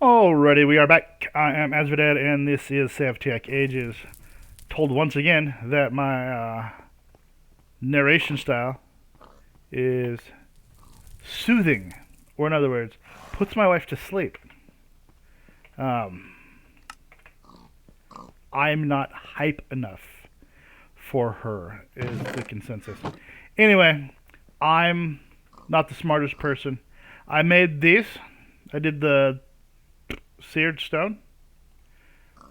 Alrighty, we are back. I am Asvedad, and this is SevTech Ages. Told once again that my narration style is soothing, or in other words, puts my wife to sleep. Um, I'm not hype enough for her, is the consensus. Anyway, I'm not the smartest person. I made these. I did the seared stone.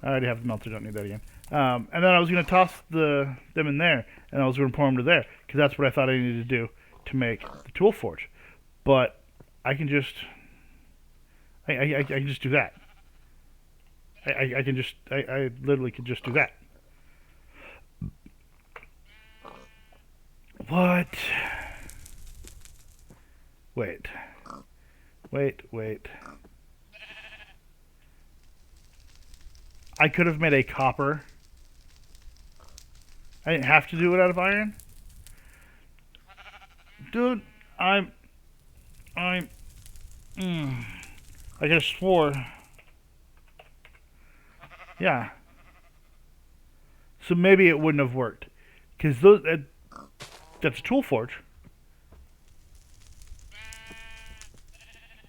I already have the melter, don't need that again. And then I was going to toss them in there, and I was going to pour them to there, because that's what I thought I needed to do to make the tool forge. But I can just, I can just do that. I literally could just do that. What? Wait. I could have made a copper. I didn't have to do it out of iron. Dude, I'm, I could have swore. Yeah. So maybe it wouldn't have worked. Because that's a tool forge.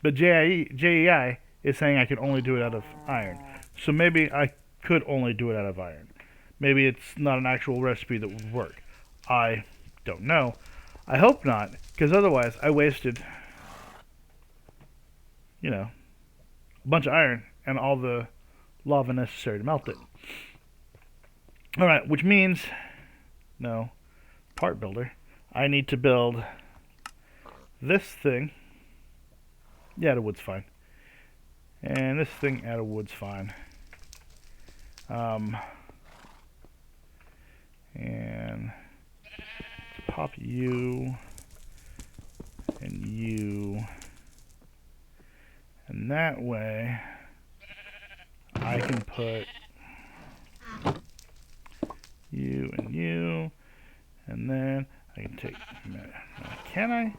But JEI is saying I could only do it out of iron. So maybe I could only do it out of iron. Maybe it's not an actual recipe that would work. I don't know. I hope not, because otherwise I wasted, a bunch of iron and all the lava necessary to melt it. Alright, which means, no, part builder, I need to build this thing. Yeah, the wood's fine. And this thing out of wood's fine. And pop you and you, and that way I can put you and you, and then I can take, can I?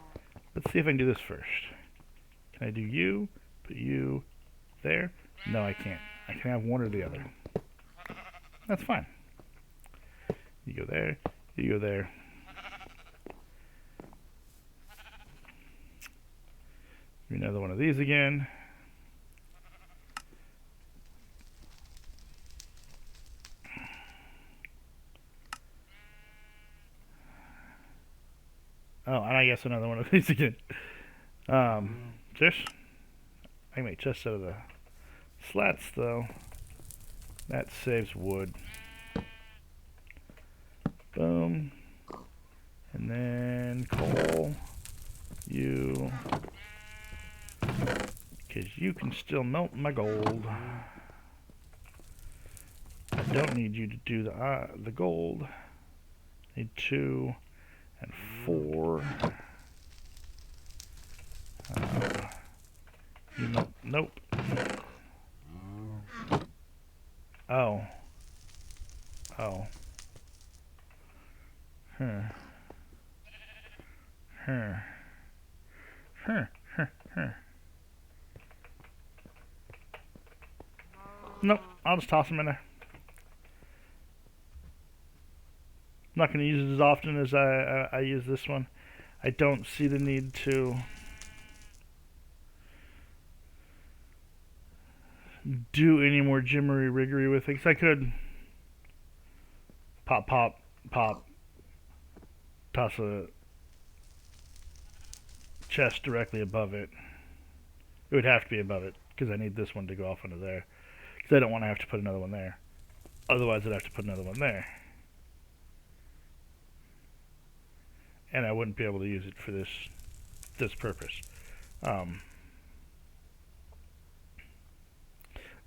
Let's see if I can do this first. Can I do you, put you there? No, I can't. I can have one or the other. That's fine. You go there, you go there. Another one of these again. Oh, and I guess another one of these again. Just, I can make chests out of the slats though. That saves wood. Boom. And then coal. You. Because you can still melt my gold. I don't need you to do the gold. I need 2 and 4. Nope. Oh. Huh. Nope, I'll just toss them in there. I'm not going to use it as often as I use this one. I don't see the need to do any more jimmery riggery with it. Because I could pop, toss a chest directly above it. It would have to be above it because I need this one to go off into there. Because I don't want to have to put another one there. Otherwise, I'd have to put another one there. And I wouldn't be able to use it for this purpose.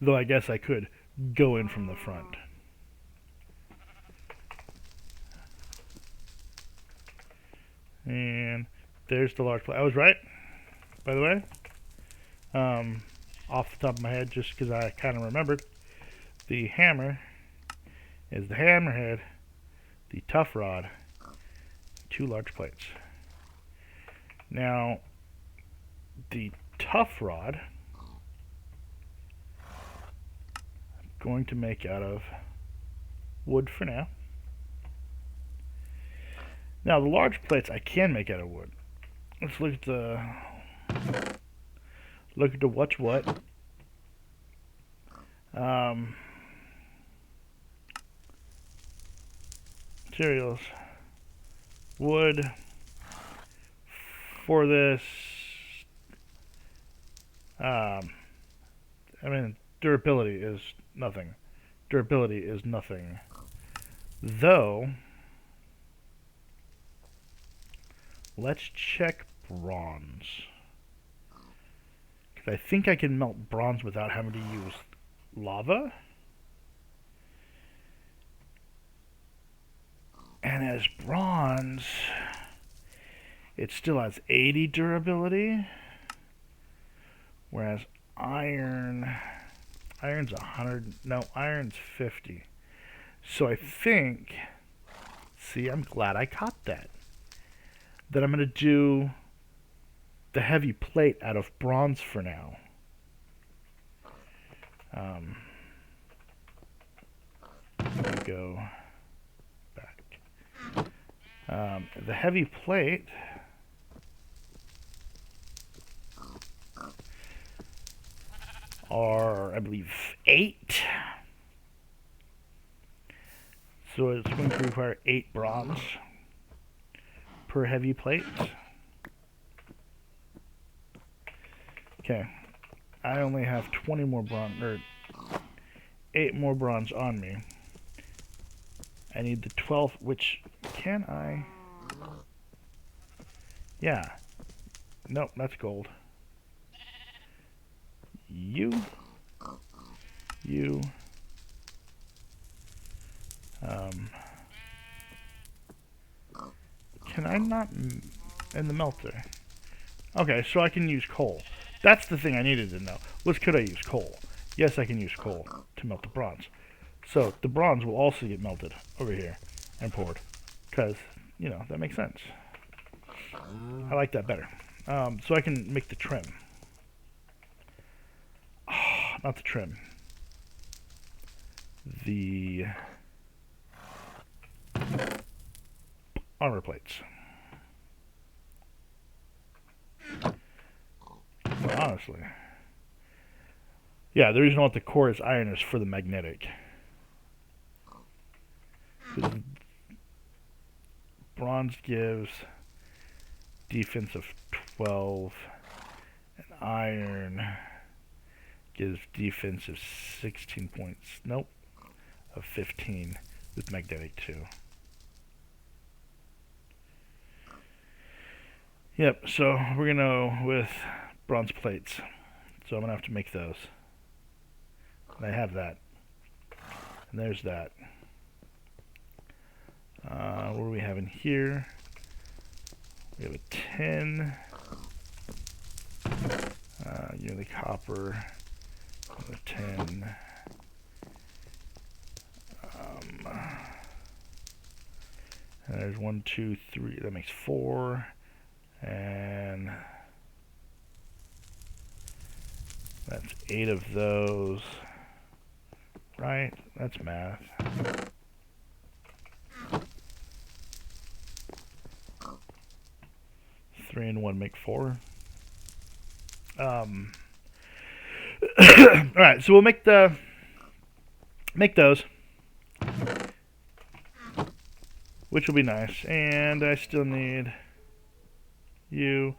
Though I guess I could go in from the front. And there's the large plate. I was right, by the way. Off the top of my head, just because I kind of remembered. The hammer is the hammerhead, the tough rod, 2 large plates. Now, the tough rod going to make out of wood for now. Now the large plates I can make out of wood. Let's look at the what's what. Materials. Wood for this. I mean, durability is nothing. Durability is nothing. Though, let's check bronze. Because I think I can melt bronze without having to use lava. And as bronze, it still has 80 durability. Whereas iron's 100, no, iron's 50. So I think, see, I'm glad I caught that. That I'm going to do the heavy plate out of bronze for now. Let me go back. The heavy plate are, I believe, 8. So it's going to require 8 bronze per heavy plate. Okay, I only have 20 more bronze, or 8 more bronze on me. I need the 12th, which can I? Yeah. Nope, that's gold. You. Can I not in the melter? Okay, so I can use coal. That's the thing I needed to know. Was could I use coal? Yes, I can use coal to melt the bronze. So the bronze will also get melted over here and poured. Because, you know, that makes sense. I like that better. So I can make the trim. Oh, not the trim. The armor plates. Well, honestly. Yeah, the reason I want the core is iron is for the magnetic. Bronze gives defense of 12, and iron gives defense of 16 points. Nope, of 15 with magnetic too. Yep, so we're gonna go with bronze plates. So I'm gonna have to make those. And I have that. And there's that. What do we have in here? We have a 10. Yearly copper. A 10. And there's 1, 2, 3. That makes 4. And that's 8 of those. Right? That's math. 3 and 1 make 4. Alright, so we'll make those. Which will be nice. And I still need you.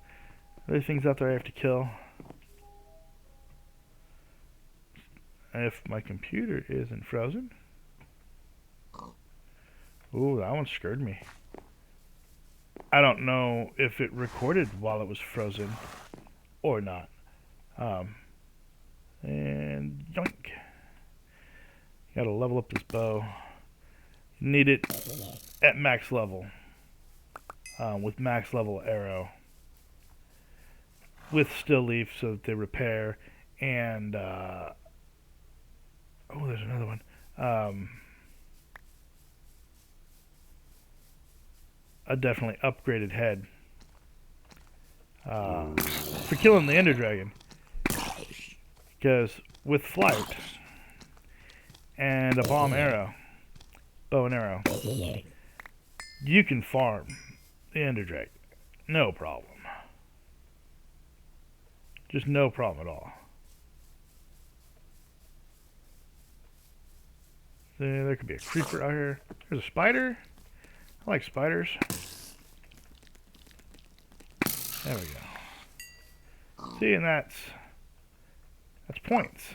Other things out there I have to kill. If my computer isn't frozen. Ooh, that one scared me. I don't know if it recorded while it was frozen or not. And yoink. Gotta level up this bow. Need it at max level. With max level arrow. With still leaf so that they repair. And, oh, there's another one. A definitely upgraded head. For killing the Ender Dragon. Because with flight, and a bomb arrow, bow and arrow, you can farm the Ender Drake. No problem. Just no problem at all. There could be a creeper out here. There's a spider. I like spiders. There we go. See, and that's points.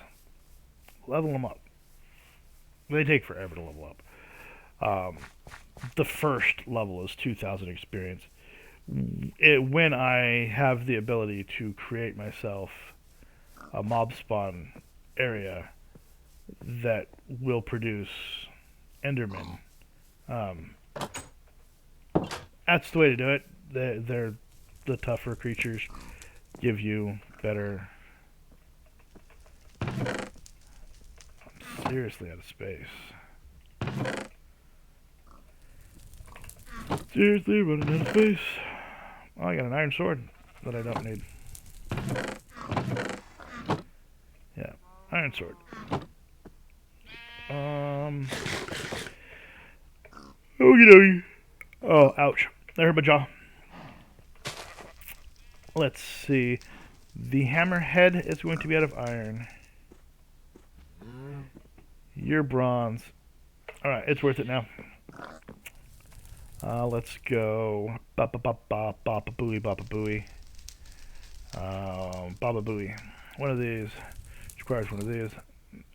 Level them up. They take forever to level up. The first level is 2,000 experience. When I have the ability to create myself a mob spawn area that will produce Endermen, that's the way to do it. They're the tougher creatures, give you better. I'm seriously out of space. Seriously running out of space. Oh, I got an iron sword that I don't need. Yeah, iron sword. Okie dokie. Oh, ouch. That hurt my jaw. Let's see. The hammerhead is going to be out of iron. You're bronze. Alright, it's worth it now. Let's go. Bapa booey, bapa booey. Baba booey. One of these. Which requires one of these.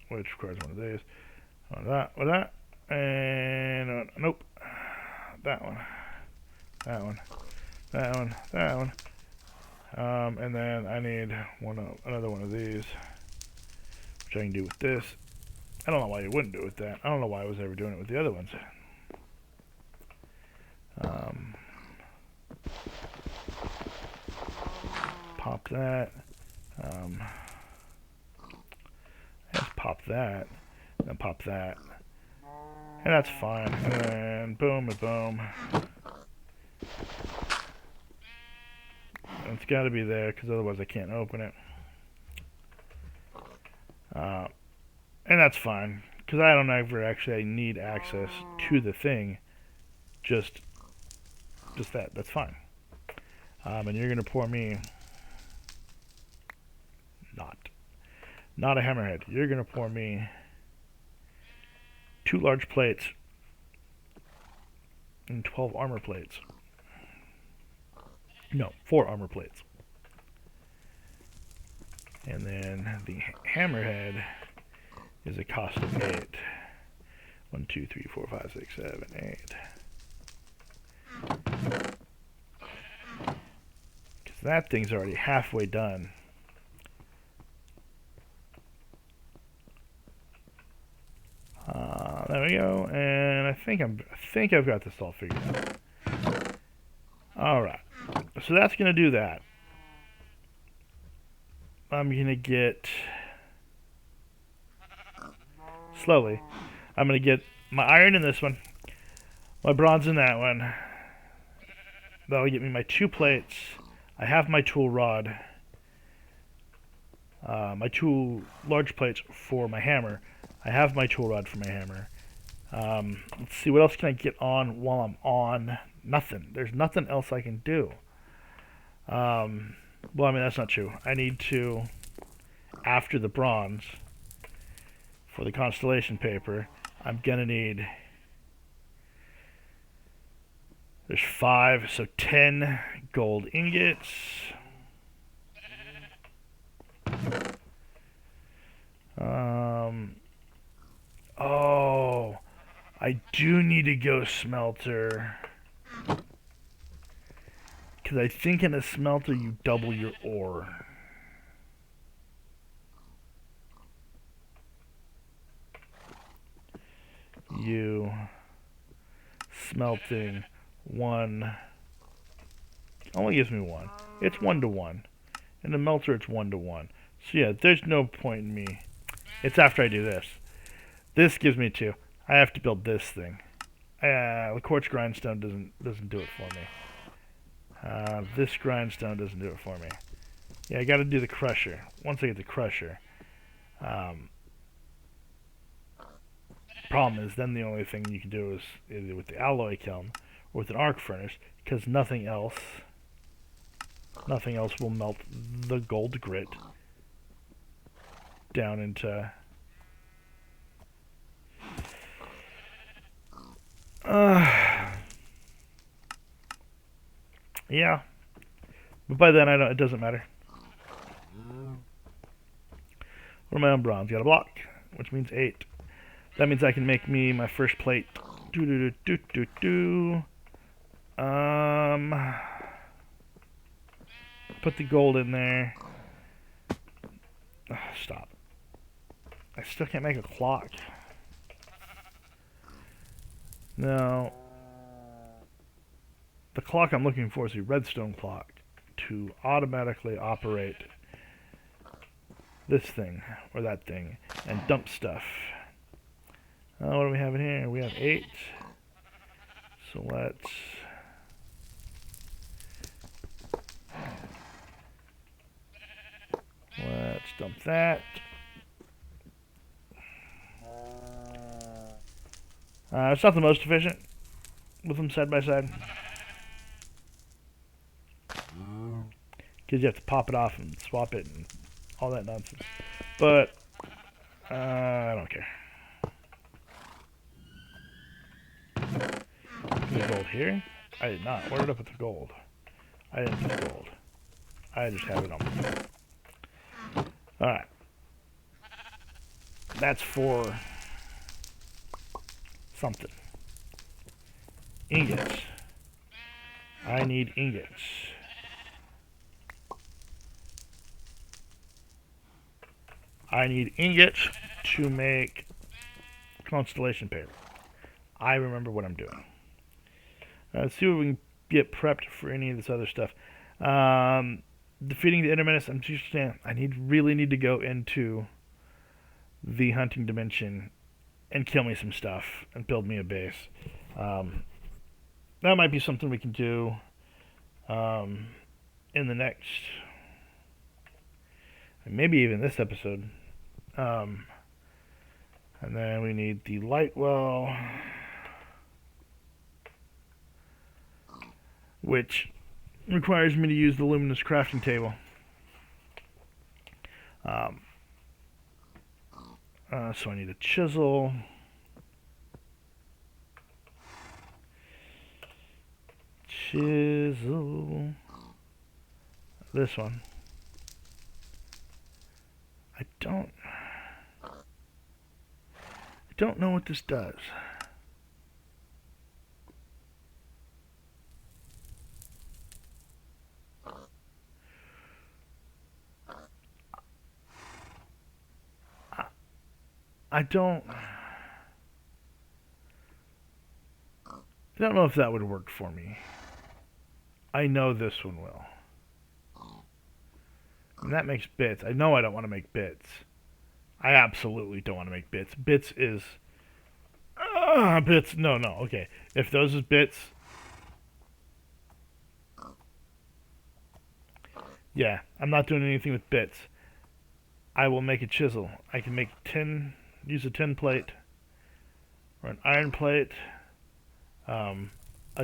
Which requires one of these. One of that. And nope. That one. That one. That one. That one. And then I need another one of these, which I can do with this. I don't know why you wouldn't do it with that. I don't know why I was ever doing it with the other ones. Pop that. Let's pop that. Then pop that. And that's fine. And then boom and boom. And it's got to be there because otherwise I can't open it. And that's fine because I don't ever actually need access to the thing. Just that. That's fine. And you're gonna pour me not a hammerhead. You're gonna pour me 2 large plates and 12 armor plates. No, 4 armor plates. And then the hammerhead is a cost of 8. 1, 2, 3, 4, 5, 6, 7, 8. Because that thing's already halfway done. There we go, and I think I've got this all figured out. All right, so that's gonna do that. I'm gonna get slowly. I'm gonna get my iron in this one, my bronze in that one. That'll get me my 2 plates. I have my tool rod. My 2 large plates for my hammer. I have my tool rod for my hammer. Let's see, what else can I get on while I'm on? Nothing. There's nothing else I can do. Well, I mean, that's not true. I need to, after the bronze, for the constellation paper, I'm going to need, there's 5, so 10 gold ingots. Oh, I do need to go smelter. Because I think in a smelter you double your ore. You smelting 1 only gives me 1. It's 1 to 1. In the melter it's 1 to 1. So yeah, there's no point in me. It's after I do this. This gives me 2. I have to build this thing. The quartz grindstone doesn't do it for me. This grindstone doesn't do it for me. Yeah, I got to do the crusher. Once I get the crusher, problem is then the only thing you can do is either with the alloy kiln or with an arc furnace, because nothing else will melt the gold grit down into yeah, but by then it doesn't matter. What am I on bronze? Got a block, which means 8. That means I can make me my first plate. Put the gold in there. Stop. I still can't make a clock. No. The clock I'm looking for is a redstone clock to automatically operate this thing or that thing and dump stuff. What do we have in here? We have 8. So let's dump that. It's not the most efficient with them side by side, because you have to pop it off and swap it and all that nonsense. But I don't care. The gold here? I did not. Where did I put the gold? I didn't put the gold. I just have it on me. Alright. That's for something. Ingots. I need ingots. I need ingots to make constellation paper. I remember what I'm doing. Let's see what we can get prepped for any of this other stuff. Defeating the Intermenace. I'm just saying, I really need to go into the hunting dimension and kill me some stuff and build me a base. That might be something we can do in the next, maybe even this episode. And then we need the light well, which requires me to use the luminous crafting table. So I need a chisel. This one. I don't know what this does. I don't know if that would work for me. I know this one will. And that makes bits. I know I don't want to make bits. I absolutely don't want to make bits. Bits is... bits. No, okay. If those is bits... Yeah, I'm not doing anything with bits. I will make a chisel. I can make use a tin plate or an iron plate. A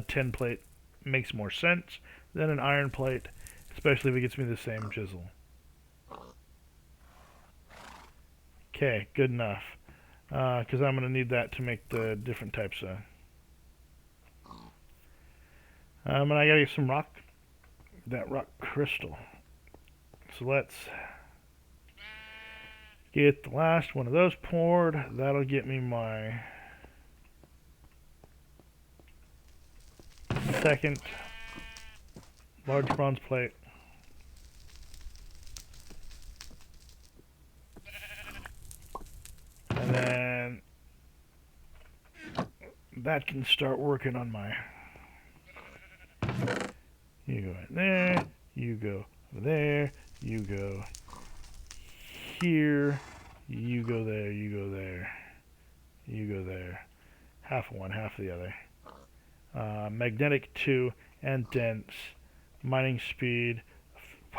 tin plate makes more sense than an iron plate, especially if it gets me the same chisel. Okay, good enough. Because I'm going to need that to make the different types of... and I got to get some rock. That rock crystal. So let's get the last one of those poured. That'll get me my second large bronze plate. And then that can start working on my... You go in there, you go there, you go here, you go there, you go there, you go there. Half one, half the other. Magnetic 2 and dense. Mining speed.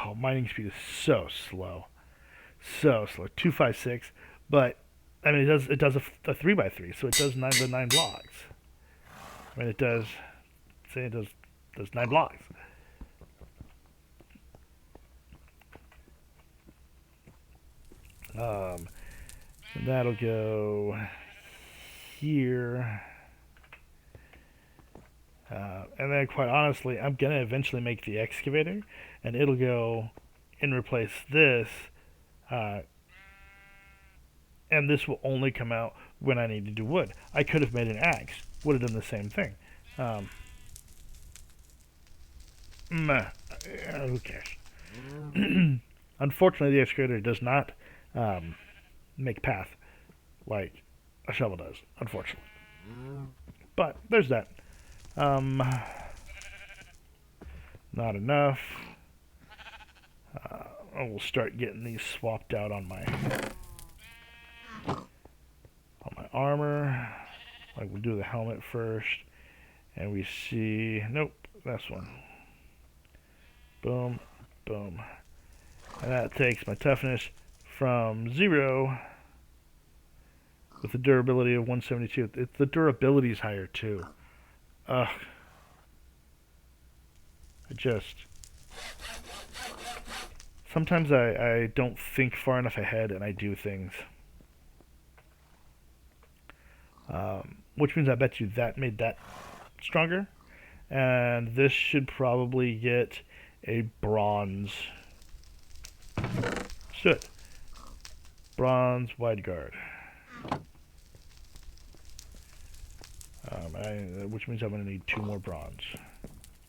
Oh, mining speed is so slow. So slow. 256. But I mean, it does a 3x3, so it does the 9 blocks. I mean, it does, say it does 9 blocks. That'll go here. And then, quite honestly, I'm going to eventually make the excavator, and it'll go and replace this. And this will only come out when I need to do wood. I could have made an axe. Would have done the same thing. Who cares? Unfortunately, the excavator does not make path like a shovel does, unfortunately. But there's that. Not enough. I will start getting these swapped out on my armor. Like, we'll do the helmet first, and we see, nope, this one. Boom, boom. And that takes my toughness from 0 with the durability of 172. The durability is higher too. Ugh. Sometimes I don't think far enough ahead and I do things. Which means I bet you that made that stronger. And this should probably get a bronze. Soot. Bronze wide guard. Which means I'm going to need 2 more bronze.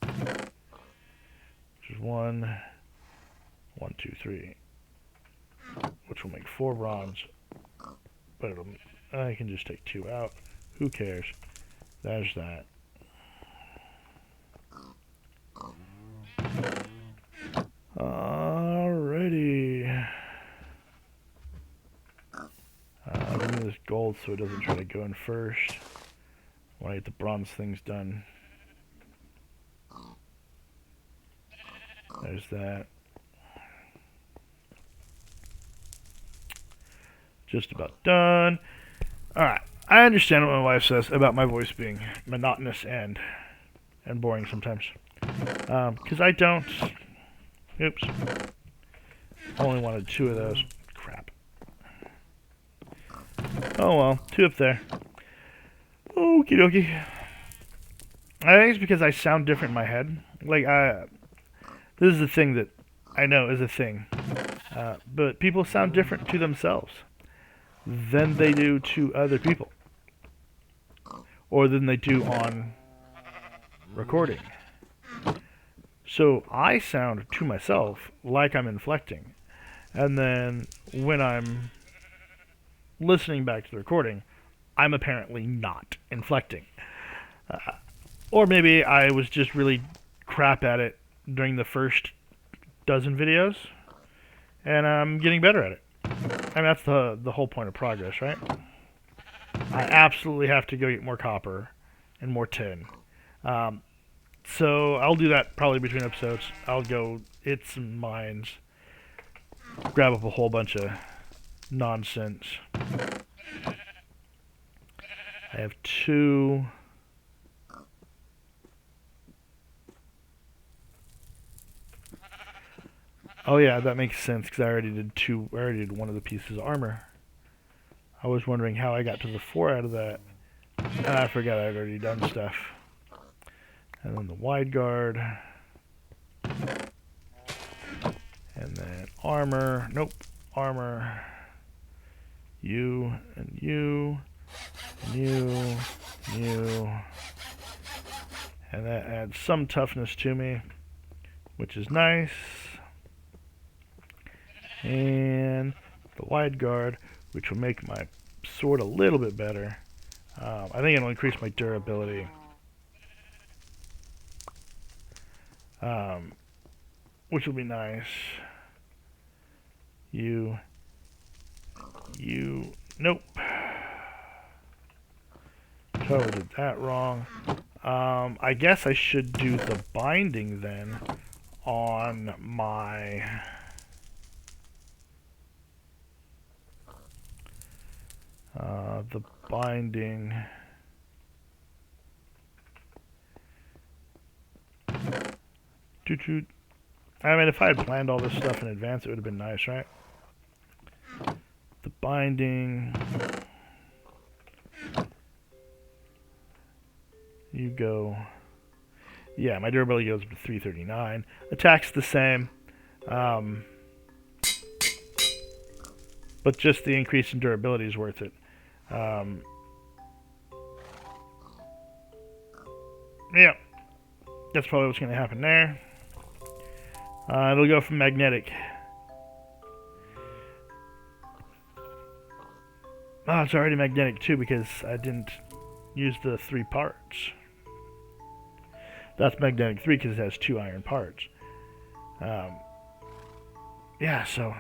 Which is 1, 2, 3. Which will make 4 bronze. But I can just take 2 out. Who cares? There's that. Alrighty. Give me this gold so it doesn't try to go in first. I want to get the bronze things done. There's that. Just about done. Alright. I understand what my wife says about my voice being monotonous and boring sometimes. Because I don't... Oops. Only wanted 2 of those. Crap. Oh well. 2 up there. Okie dokie. I think it's because I sound different in my head. Like, this is a thing that I know is a thing. But people sound different to themselves than they do to other people. Or than they do on recording. So I sound to myself like I'm inflecting. And then when I'm listening back to the recording, I'm apparently not inflecting. Or maybe I was just really crap at it during the first dozen videos, and I'm getting better at it. I mean, that's the whole point of progress, right? I absolutely have to go get more copper and more tin. So I'll do that probably between episodes. I'll go hit some mines, grab up a whole bunch of nonsense. I have 2. Oh yeah, that makes sense because I already did 2. I already did 1 of the pieces of armor. I was wondering how I got to the 4 out of that, and I forgot I'd already done stuff. And then the wide guard, and then armor. Nope, armor. You and you, and you, and that adds some toughness to me, which is nice. And the wide guard, which will make my sword a little bit better. I think it'll increase my durability. Which will be nice. You, nope. Totally did that wrong. I guess I should do the binding then on my... The binding. Toot. I mean, if I had planned all this stuff in advance, it would have been nice, right? The binding. You go. Yeah, my durability goes up to 339. Attack's the same. But just the increase in durability is worth it. Yeah. That's probably what's going to happen there. It'll go from magnetic. Oh, it's already magnetic too because I didn't use the 3 parts. That's magnetic 3 because it has 2 iron parts. Yeah, so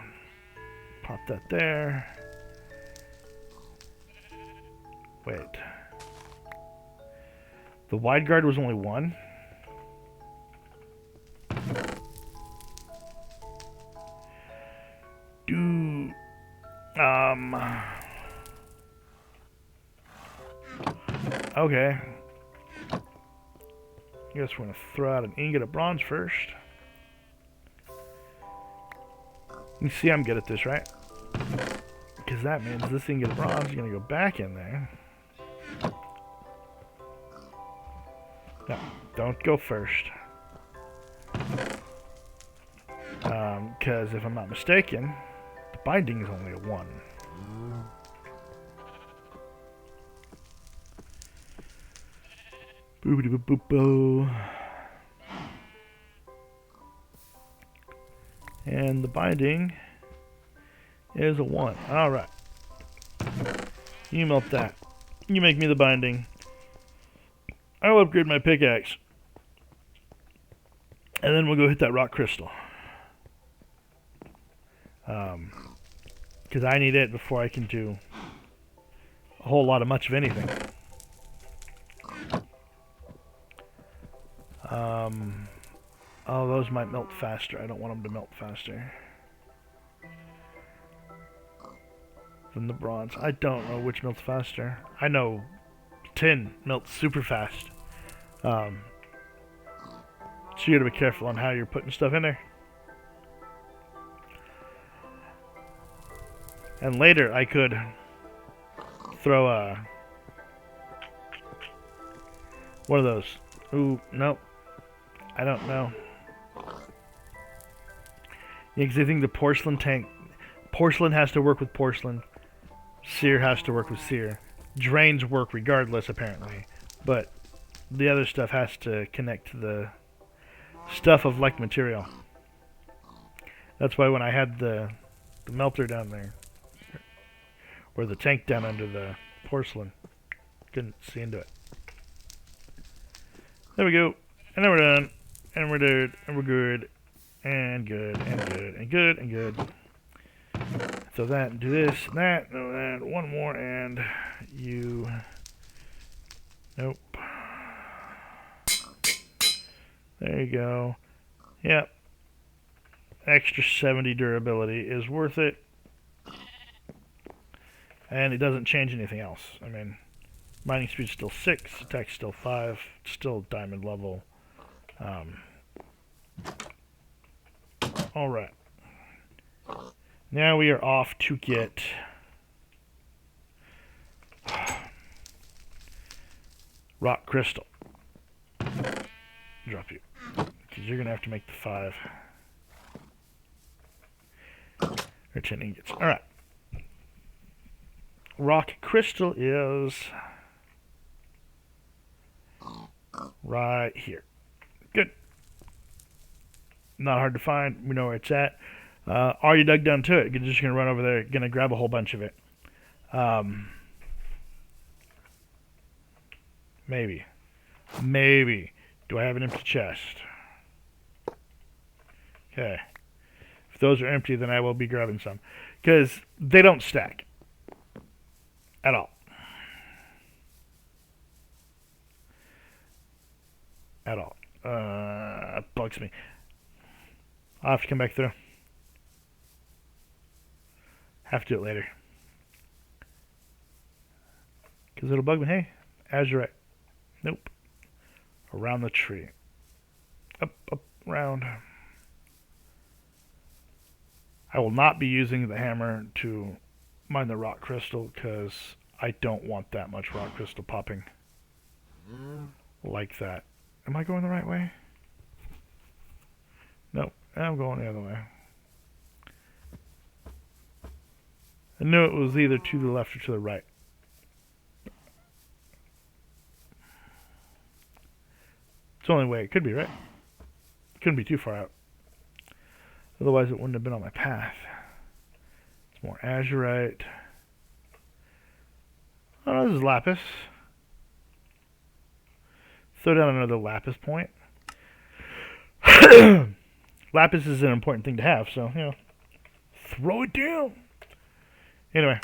pop that there. Wait. The wide guard was only 1. Okay. I guess we're going to throw out an ingot of bronze first. You see I'm good at this, right? Because that means this ingot of bronze is going to go back in there. No, don't go first. Because if I'm not mistaken, the binding is only a 1. Boopity boop boop boo. And the binding is a 1. Alright. You melt that. You make me the binding. I will upgrade my pickaxe. And then we'll go hit that rock crystal. Because I need it before I can do a whole lot of much of anything. Oh, those might melt faster. I don't want them to melt faster than the bronze. I don't know which melts faster. I know tin melts super fast. So you gotta be careful on how you're putting stuff in there. And later I could throw a... What are those? Ooh, nope. I don't know. Yeah, because I think the porcelain tank... Porcelain has to work with porcelain. Sear has to work with sear. Drains work regardless, apparently. But the other stuff has to connect to the stuff of like material. That's why when I had the melter down there, or the tank down under the porcelain, couldn't see into it. There we go. And then we're done. And we're good. And we're good. And good. And good. And good. And good. So that, and do this, and that, and one more, and you... Nope. There you go. Yep. Extra 70 durability is worth it. And it doesn't change anything else. I mean, mining speed's still 6, attack's still 5, still diamond level. Alright. Now we are off to get rock crystal. Drop you. Because you're going to have to make the 5. Or 10 ingots. Alright. Rock crystal is right here. Good. Not hard to find. We know where it's at. Are you dug down to it? You're just going to run over there, going to grab a whole bunch of it. Maybe. Maybe. Do I have an empty chest? Okay. If those are empty, then I will be grabbing some. Because they don't stack. At all. At all. It bugs me. I'll have to come back through. Have to do it later. Because it'll bug me. Hey, azurite. Nope. Around the tree. Up, round. I will not be using the hammer to mine the rock crystal because I don't want that much rock crystal popping like that. Am I going the right way? Nope, I'm going the other way. I knew it was either to the left or to the right. It's the only way it could be, right? It couldn't be too far out. Otherwise it wouldn't have been on my path. It's more azurite. Oh no, this is lapis. Throw down another lapis point. Lapis is an important thing to have, so, you know, throw it down. Anyway.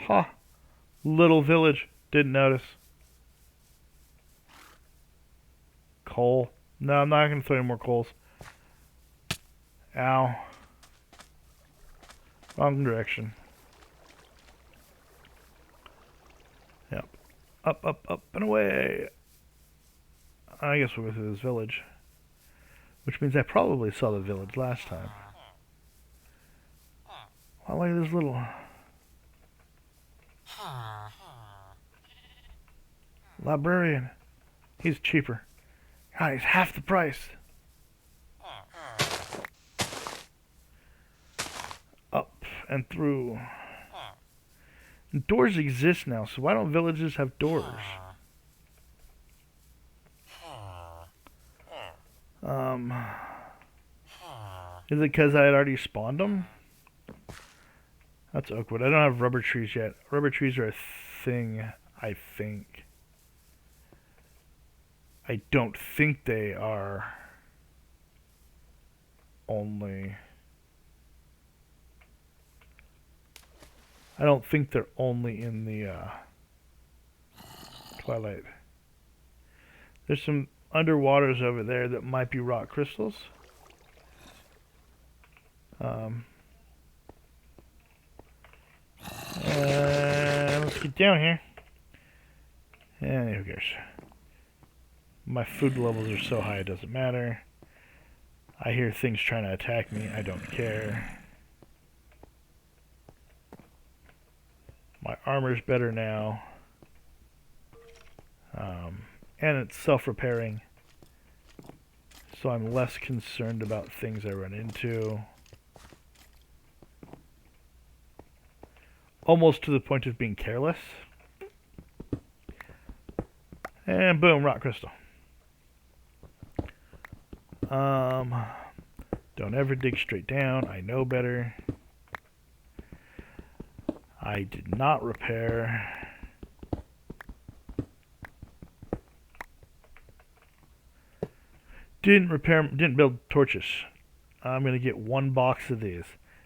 Ha. Huh. Little village. Didn't notice. Coal. No, I'm not going to throw any more coals. Ow. Wrong direction. Yep. Up, and away. I guess we'll go through this village. Which means I probably saw the village last time. I like this little... librarian. He's cheaper. God, he's half the price. Up and through. And doors exist now, so why don't villages have doors? Is it because I had already spawned them? That's oakwood. I don't have rubber trees yet. Rubber trees are a thing, I think. I don't think they are only... I don't think they're only in the Twilight. There's some underwaters over there that might be rock crystals. Let's get down here. And who cares? My food levels are so high it doesn't matter. I hear things trying to attack me. I don't care. My armor's better now. And it's self-repairing. So I'm less concerned about things I run into. Almost to the point of being careless. And boom, rock crystal. Don't ever dig straight down. I know better. I did not repair. Didn't build torches. I'm going to get one box of these.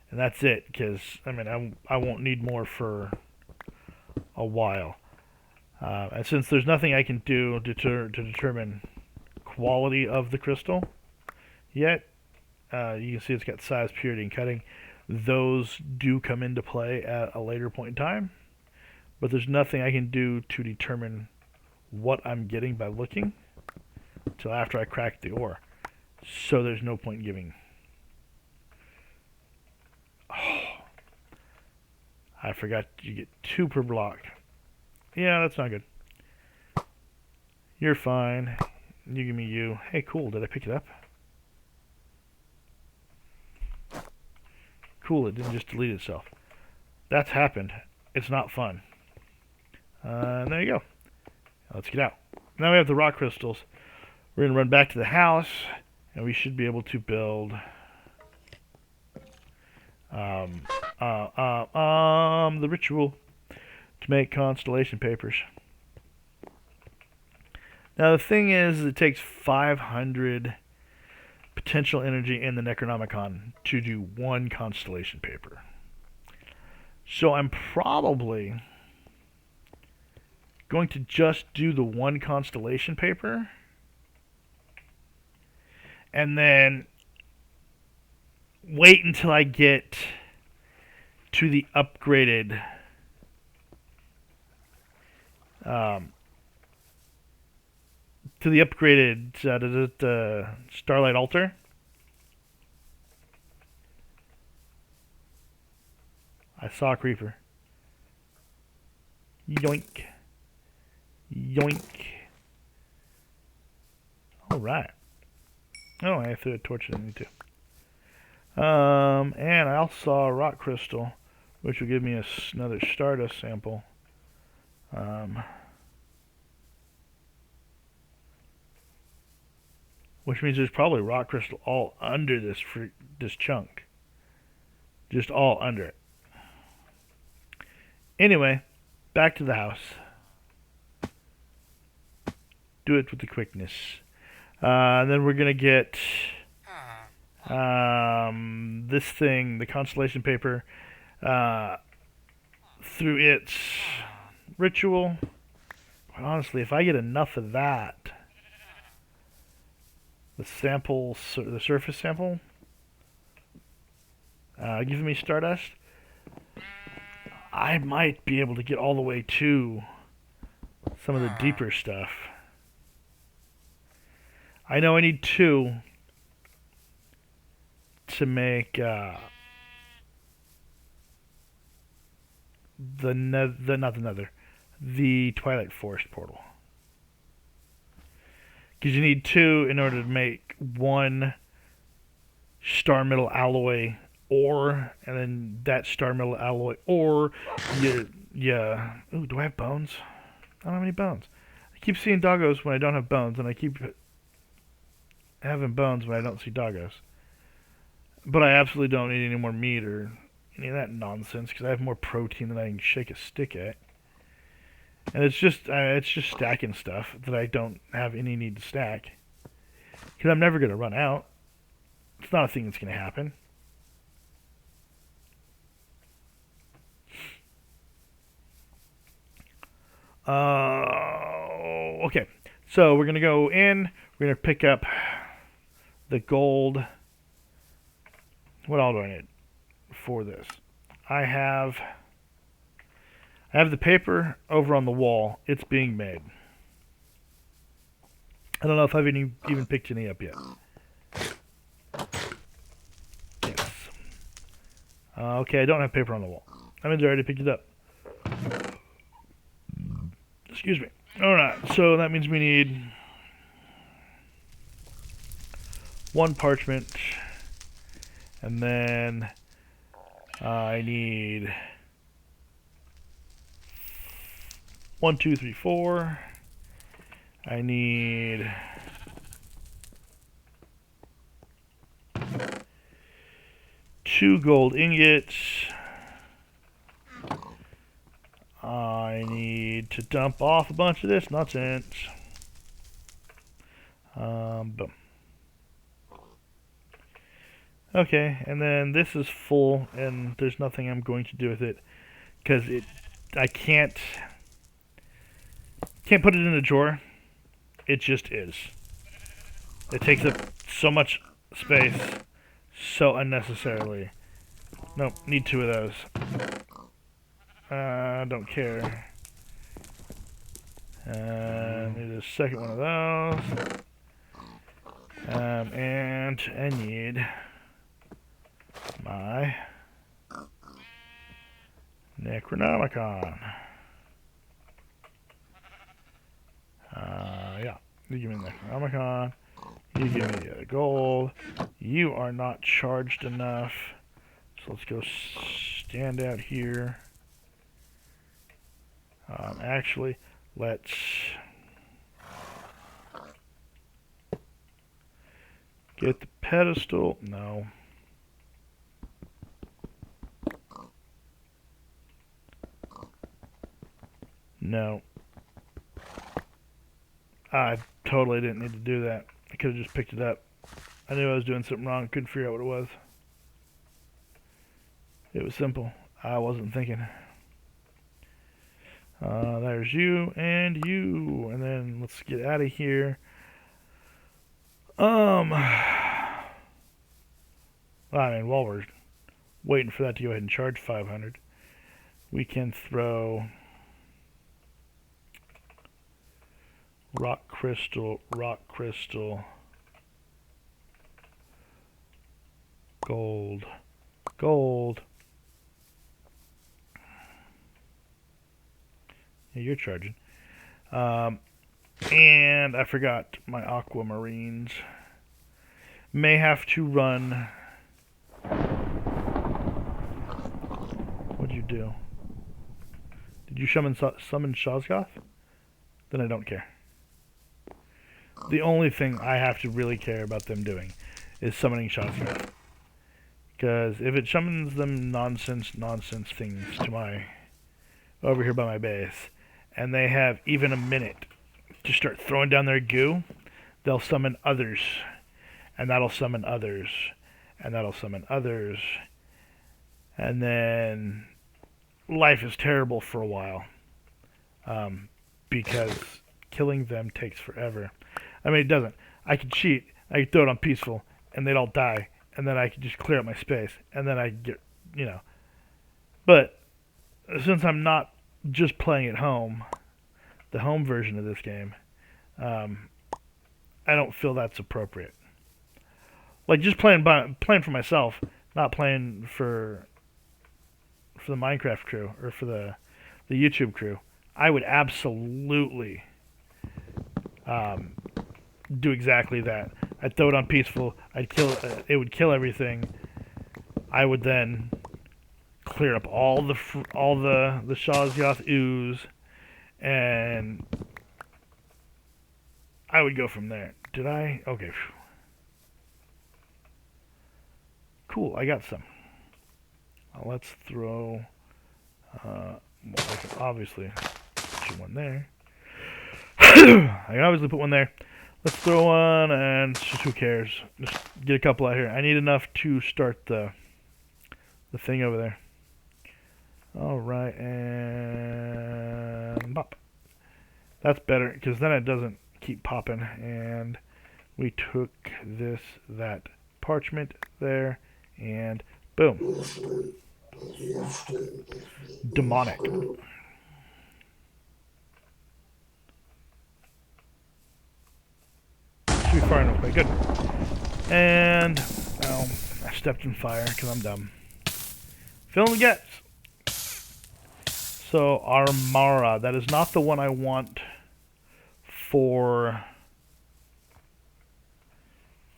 And that's it, because, I mean, I won't need more for a while. And since there's nothing I can do to determine quality of the crystal yet, you can see it's got size, purity, and cutting. Those do come into play at a later point in time. But there's nothing I can do to determine what I'm getting by looking until after I crack the ore. So there's no point in giving. Oh, I forgot you get 2 per block. Yeah, that's not good. You're fine. You give me you. Hey, cool. Did I pick it up? Cool, it didn't just delete itself. That's happened. It's not fun. And there you go. Let's get out. Now we have the rock crystals. We're going to run back to the house, and we should be able to build the ritual to make constellation papers. Now the thing is, it takes 500 potential energy in the Necronomicon to do 1 constellation paper. So I'm probably going to just do the 1 constellation paper and then wait until I get to the upgraded Starlight Altar. I saw a creeper. Yoink. Yoink. Alright. Oh, I threw a torch at me too. And I also saw a rock crystal, which will give me another Stardust sample. Which means there's probably rock crystal all under this chunk. Just all under it. Anyway, back to the house. Do it with the quickness. Then we're gonna get this thing, the constellation paper, through its ritual. But honestly, if I get enough of that, the sample, the surface sample, giving me Stardust, I might be able to get all the way to some of the deeper stuff. I know I need 2 to make the Twilight Forest portal. Because you need 2 in order to make 1 star metal alloy ore, and then that star metal alloy ore, yeah. Ooh, do I have bones? I don't have any bones. I keep seeing doggos when I don't have bones, and I keep having bones when I don't see doggos. But I absolutely don't need any more meat or any of that nonsense, because I have more protein than I can shake a stick at. And it's just stacking stuff that I don't have any need to stack, because I'm never going to run out. It's not a thing that's going to happen. Okay, so we're going to go in. We're going to pick up the gold. What all do I need for this? I have the paper over on the wall. It's being made. I don't know if I've even picked any up yet. Yes. Okay, I don't have paper on the wall. I mean, I already picked it up. Excuse me. Alright, so that means we need 1 parchment. And then I need 1, 2, 3, 4. I need 2 gold ingots. I need to dump off a bunch of this nonsense. Boom. Okay, and then this is full, and there's nothing I'm going to do with it, because I can't put it in a drawer. It just is. It takes up so much space, so unnecessarily. Nope, need 2 of those. Don't care. Need a second one of those. And I need my Necronomicon. Yeah, you give me the Necronomicon. You give me the other gold. You are not charged enough. So let's go stand out here. Actually, let's get the pedestal. No. No. I totally didn't need to do that. I could have just picked it up. I knew I was doing something wrong. Couldn't figure out what it was. It was simple. I wasn't thinking. There's you and you. And then let's get out of here. I mean, while waiting for that to go ahead and charge 500. We can throw rock crystal, gold, gold. Yeah, you're charging. And I forgot my aquamarines. May have to run. What'd you do? Did you summon Shazgoth? Then I don't care. The only thing I have to really care about them doing is summoning Shazgoth. Because if it summons them nonsense things to my over here by my base, and they have even a minute to start throwing down their goo, they'll summon others, and that'll summon others, and that'll summon others, and then life is terrible for a while, because killing them takes forever. I mean, it doesn't. I could cheat, I could throw it on peaceful, and they'd all die, and then I could just clear up my space, and then I get, But since I'm not just playing at home, the home version of this game, I don't feel that's appropriate. Like just playing for myself, not playing for the Minecraft crew or for the YouTube crew, I would absolutely do exactly that. I'd throw it on peaceful. I'd kill. It would kill everything. I would then clear up all the Shazgoth ooze, and I would go from there. Did I? Okay. Cool. I got some. Let's throw. I can obviously put one there. I can obviously put one there. Let's throw one, and just who cares? Just get a couple out here. I need enough to start the thing over there. All right, and pop. That's better because then it doesn't keep popping. And we took that parchment there, and boom, demonic. Should be far enough away. Good. And I stepped in fire because I'm dumb. Fill in the gaps. So Armara, that is not the one I want for.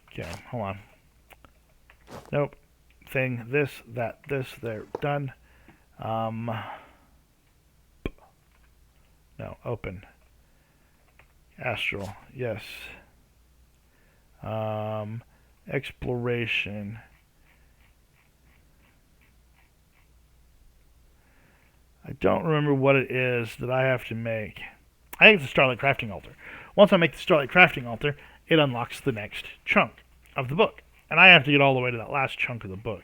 Okay, hold on. Nope. Thing. This. That. This. There. Done. No. Open. Astral. Yes. Exploration. I don't remember what it is that I have to make. I think it's the Starlight Crafting Altar. Once I make the Starlight Crafting Altar, it unlocks the next chunk of the book. And I have to get all the way to that last chunk of the book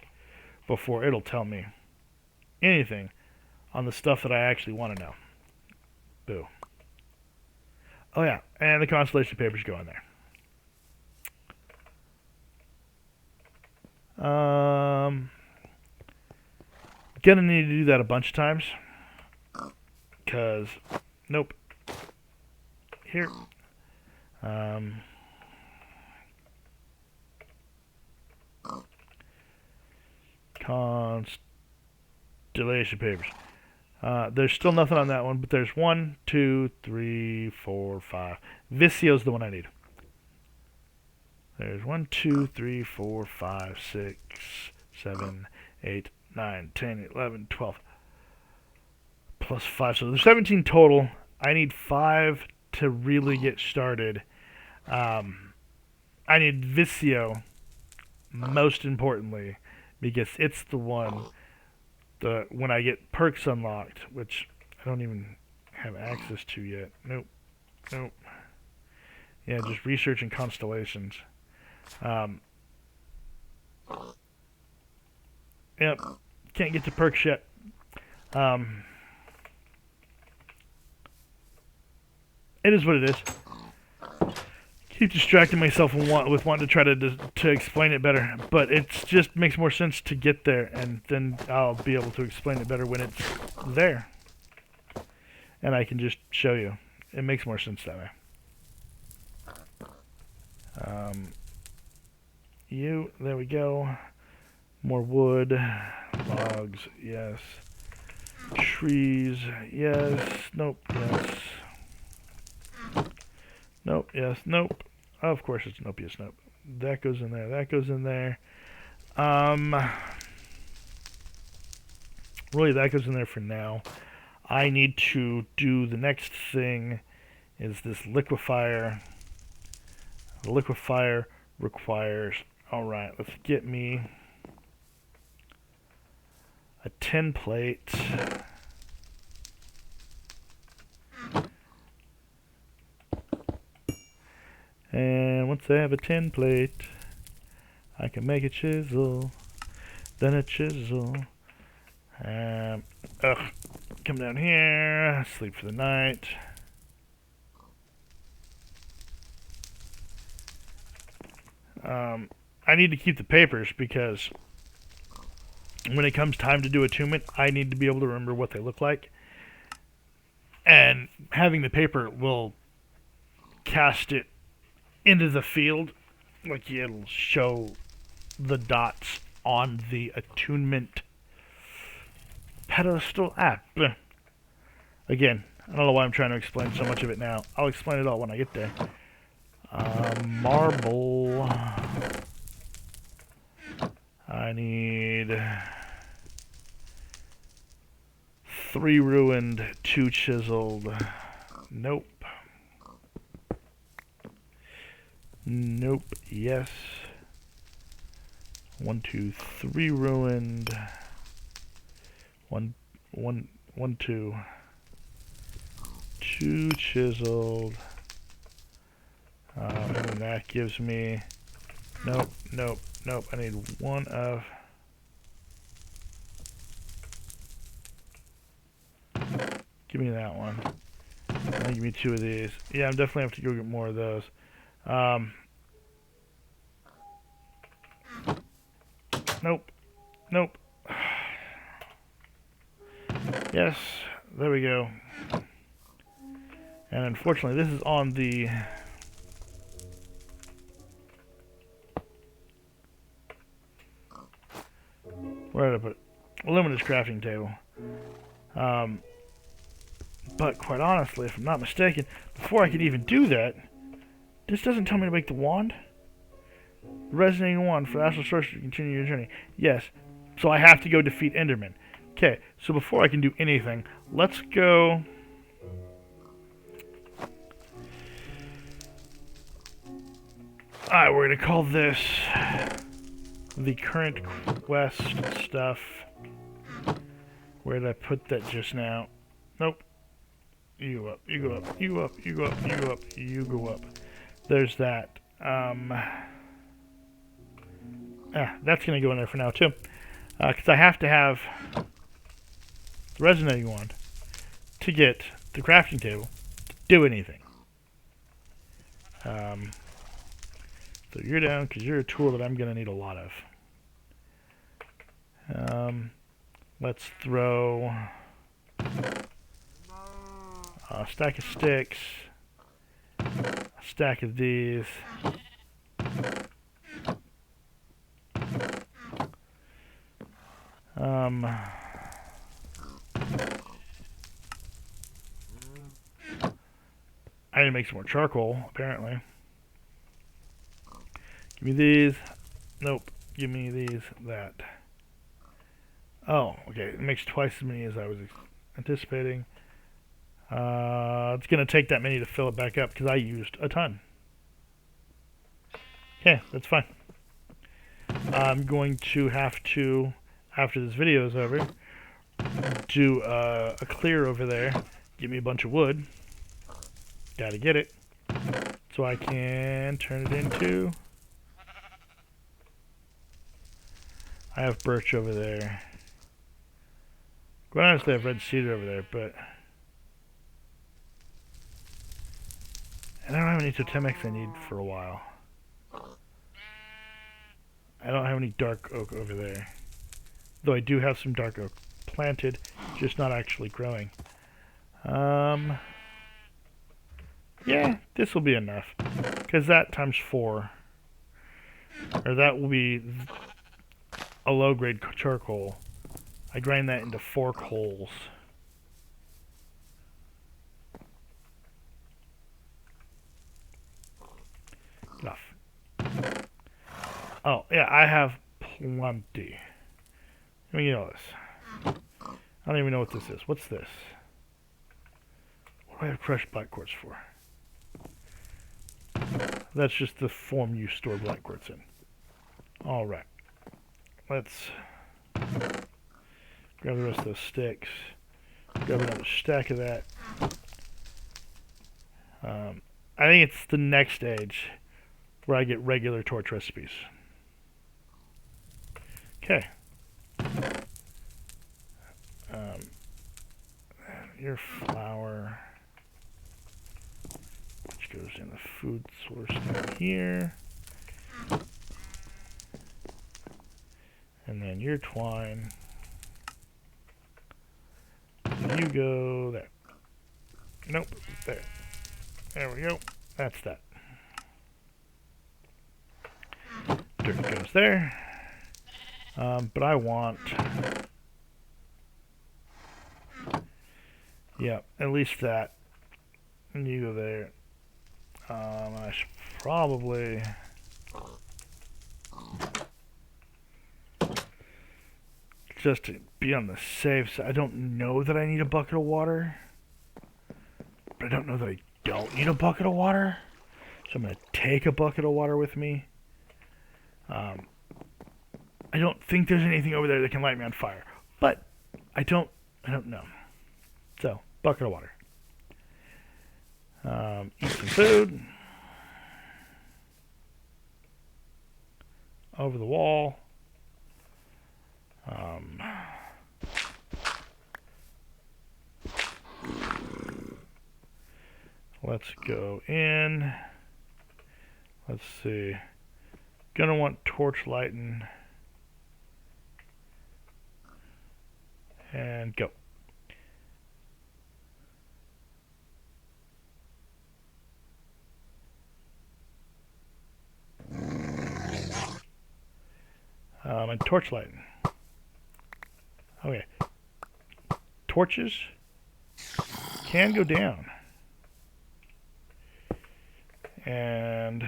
before it'll tell me anything on the stuff that I actually want to know. Boo. Oh yeah, and the constellation papers go in there. Gonna need to do that a bunch of times. Because, nope. Here. Constellation papers. There's still nothing on that one, but there's 1, 2, 3, 4, 5. Vicio's the one I need. There's 1, 2, 3, 4, 5, 6, 7, 8, 9, 10, 11, 12. Plus 5. So there's 17 total. I need 5 to really get started. I need Vicio, most importantly, because it's the one when I get perks unlocked, which I don't even have access to yet. Nope. Nope. Yeah, just researching constellations. Yep. Can't get to perks yet. It is what it is. keep distracting myself with wanting to try to explain it better, but it just makes more sense to get there, and then I'll be able to explain it better when it's there, and I can just show you. It makes more sense that way. There we go. More wood, logs, yes. Trees, yes. Nope, yes. Nope, yes, nope. Of course it's nope, yes, nope. That goes in there, that goes in there. Really, that goes in there for now. I need to do the next thing is this liquefier. The liquefier requires, alright, let's get me a tin plate. And once I have a tin plate, I can make a chisel, then a chisel. Come down here, sleep for the night. I need to keep the papers because when it comes time to do attunement, I need to be able to remember what they look like. And having the paper will cast it into the field, like it'll show the dots on the attunement pedestal. Again, I don't know why I'm trying to explain so much of it now. I'll explain it all when I get there. Marble. I need 3 ruined, 2 chiseled. Nope. Nope. Yes. 1, 2, 3 ruined. 1, 2. 2 chiseled. And then that gives me. Nope. Nope. Nope. I need 1 of. Give me that one. And give me 2 of these. Yeah, I'm definitely have to go get more of those. Nope. Nope. Yes. There we go. And unfortunately, this is on the. Where did I put it? Luminous crafting table. But quite honestly, if I'm not mistaken, before I could even do that, this doesn't tell me to make the wand. Resonating wand for astral sorcery to continue your journey. Yes. So I have to go defeat Enderman. Okay, so before I can do anything, let's go. Alright, we're gonna call this the current quest stuff. Where did I put that just now? Nope. You go up, you go up, you go up, you go up, you go up, you go up. There's that. That's gonna go in there for now too. Because I have to have the resonating wand to get the crafting table to do anything. So you're down because you're a tool that I'm gonna need a lot of. Let's throw a stack of sticks, a stack of these. I need to make some more charcoal, apparently. Give me these. Nope. Give me these, that. Oh, okay. It makes twice as many as I was anticipating. It's going to take that many to fill it back up because I used a ton. Okay, that's fine. I'm going to have to, after this video is over, do a clear over there. Give me a bunch of wood. Gotta get it. So I can turn it into. I have birch over there. Quite honestly, I have red cedar over there, but. And I don't have any totemics I need for a while. I don't have any dark oak over there. Though I do have some dark oak planted, just not actually growing. Yeah, this will be enough. Because that times 4. Or that will be a low-grade charcoal. I grind that into 4 coals. Enough. Oh, yeah, I have plenty. Let me know this. I don't even know what this is. What's this? What do I have crushed black quartz for? That's just the form you store black quartz in. Alright. Let's grab the rest of those sticks. Grab another stack of that. I think it's the next stage where I get regular torch recipes. Okay. Your flour, which goes in the food source down here. And then your twine. You go there. Nope, there. There we go. That's that. Dirt goes there. But I want... yeah, at least that. And you go there. I should probably... just to be on the safe side. I don't know that I need a bucket of water. But I don't know that I don't need a bucket of water. So I'm going to take a bucket of water with me. I don't think there's anything over there that can light me on fire. But I don't know. So, bucket of water. Eat some food. Over the wall. Let's go in. Let's see. Gonna want torch lighting. And go. And torch lighting. Okay. Torches can go down. And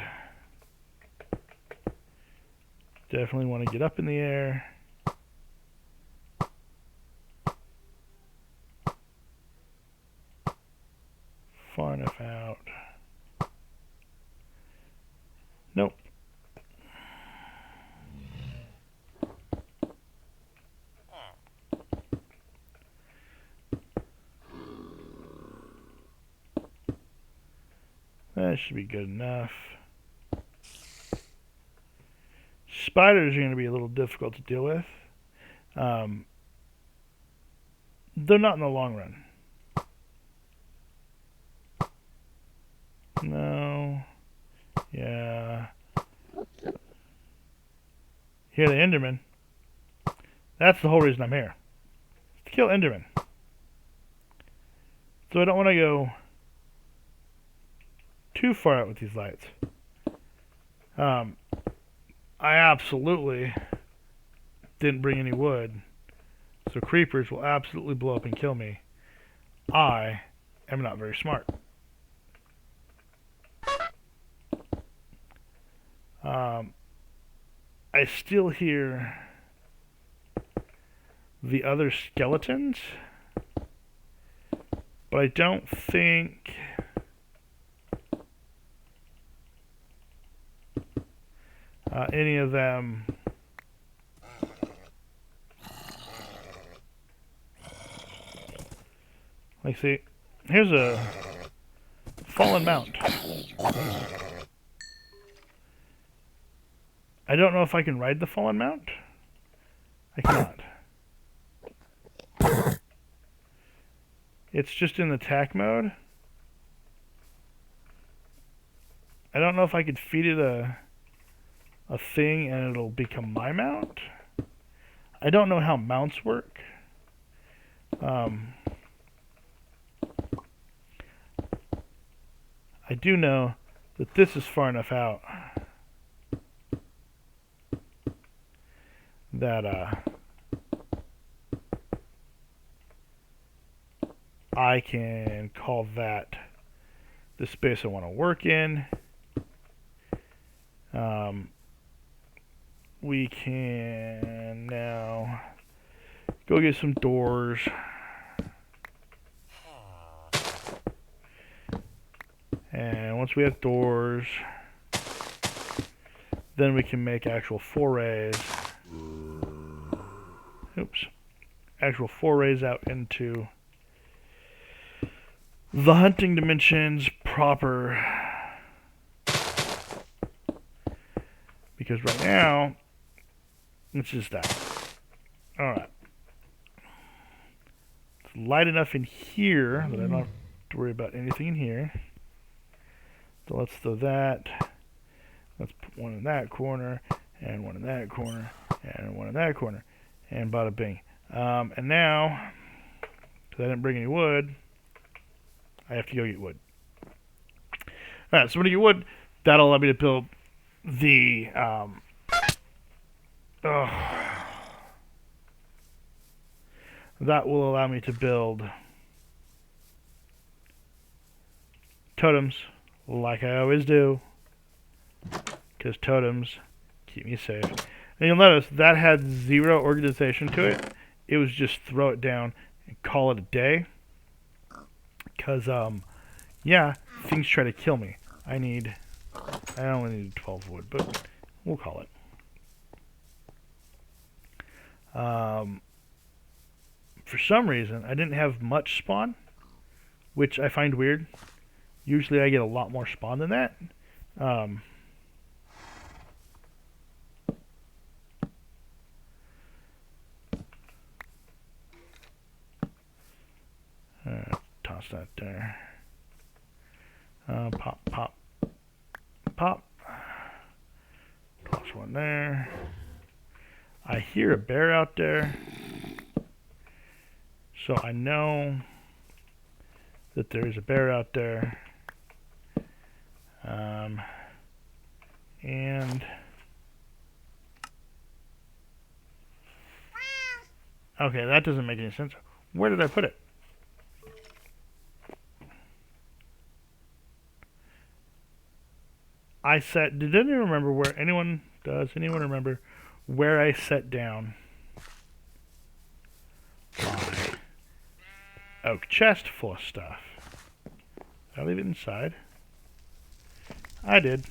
definitely want to get up in the air. Far enough out. Nope. That should be good enough. Spiders are going to be a little difficult to deal with. They're not in the long run. No. Yeah. Here, the Enderman. That's the whole reason I'm here. To kill Enderman. So I don't want to go too far out with these lights. I absolutely didn't bring any wood. So creepers will absolutely blow up and kill me. I am not very smart. I still hear the other skeletons, but I don't think any of them like, see, here's a fallen mount. I don't know if I can ride the fallen mount. I cannot. It's just in attack mode. I don't know if I could feed it a thing and it'll become my mount. I don't know how mounts work. I do know that this is far enough out that I can call that the space I want to work in. We can now go get some doors. And once we have doors, then we can make actual forays. Oops. Actual forays out into the hunting dimensions proper. Because right now, it's just that. Alright. It's light enough in here that I don't have to worry about anything in here. So let's throw that. Let's put one in that corner, and one in that corner, and one in that corner. And bada bing. And now, because I didn't bring any wood, I have to go get wood. Alright, so when I get wood, that'll allow me to build the that will allow me to build totems like I always do, because totems keep me safe. And you'll notice that had 0 organization to it. It was just throw it down and call it a day, because yeah, things try to kill me. I only need 12 wood, but we'll call it. For some reason, I didn't have much spawn, which I find weird. Usually I get a lot more spawn than that. Toss that there. Pop, pop, pop. Toss one there. I hear a bear out there, so I know that there's a bear out there. And okay, that doesn't make any sense. Where did I put it? Did anyone remember where does anyone remember where I set down my oak chest full of stuff? Did I leave it inside? I did.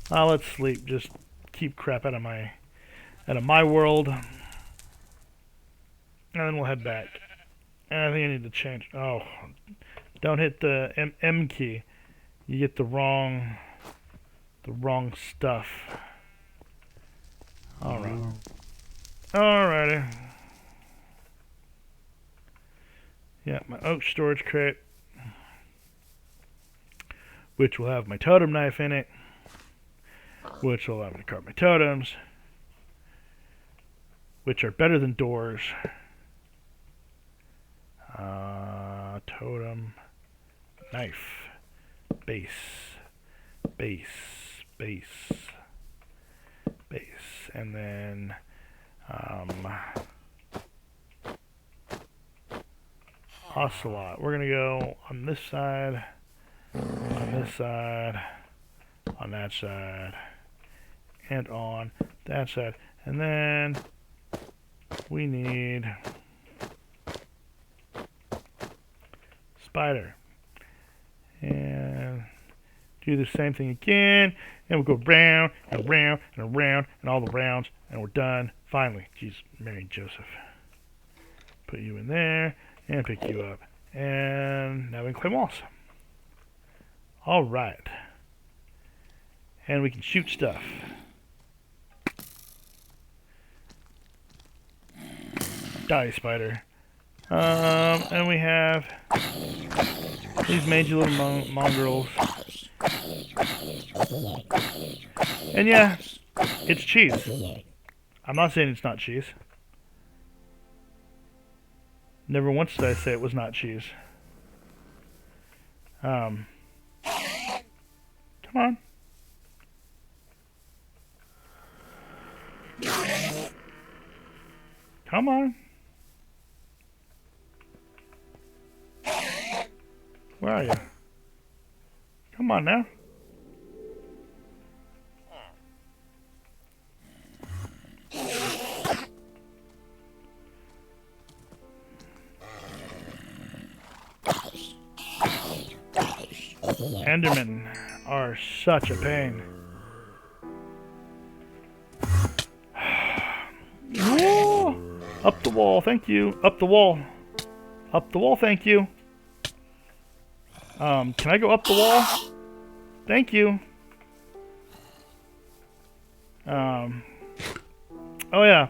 Let's sleep. Just keep crap out of my world. And then we'll head back. And I think I need to change. Oh, don't hit the M key. You get the wrong stuff. Alright. Alrighty. Yeah, my oak storage crate, which will have my totem knife in it, which will allow me to carve my totems, which are better than doors. Totem, knife, base, and then ocelot. We're gonna go on this side, on this side, on that side, and on that side. And then we need spider. And do the same thing again, and we'll go round and around and around and all the rounds, and we're done. Finally. Jeez, Mary and Joseph. Put you in there and pick you up. And now we can claim walls. Alright. And we can shoot stuff. Die, spider. And we have these mangy little mongrels. And yeah, it's cheese. I'm not saying it's not cheese. Never once did I say it was not cheese. Come on. Come on. Where are you? Come on now. Endermen are such a pain. Whoa! Up the wall, thank you. Up the wall. Up the wall, thank you. Can I go up the wall? Thank you. Oh yeah.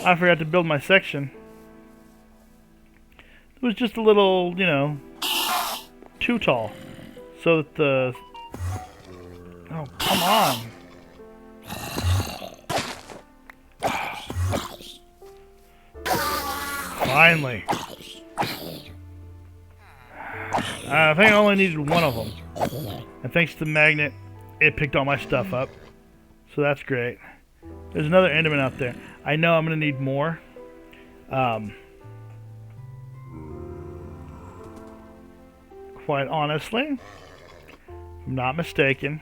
I forgot to build my section. It was just a little, you know, too tall. So that the... Oh, come on. Finally. I think I only needed one of them. And thanks to the magnet, it picked all my stuff up. So that's great. There's another Enderman out there. I know I'm going to need more. Quite honestly, if I'm not mistaken,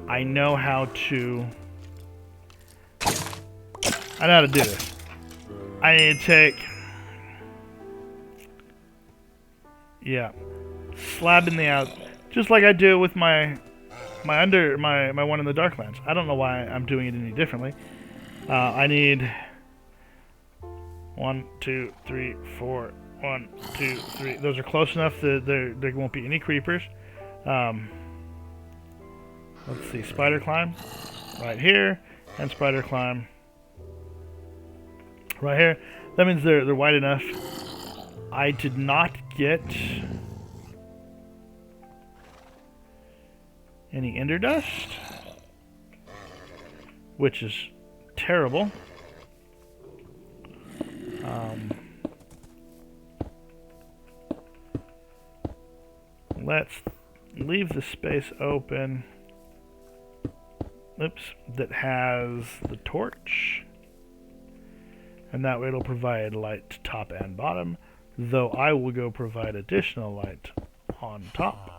I know how to... I know how to do this. I need to take... Yeah. Slab in the out... Just like I do with my one in the Darklands. I don't know why I'm doing it any differently. I need 1, 2, 3, 4. 1, 2, 3. Those are close enough that there won't be any creepers. Let's see. Spider climb right here, and spider climb right here. That means they're wide enough. I did not get any ender dust, which is terrible. Let's leave the space open. Oops, that has the torch. And that way it'll provide light top and bottom. Though I will go provide additional light on top.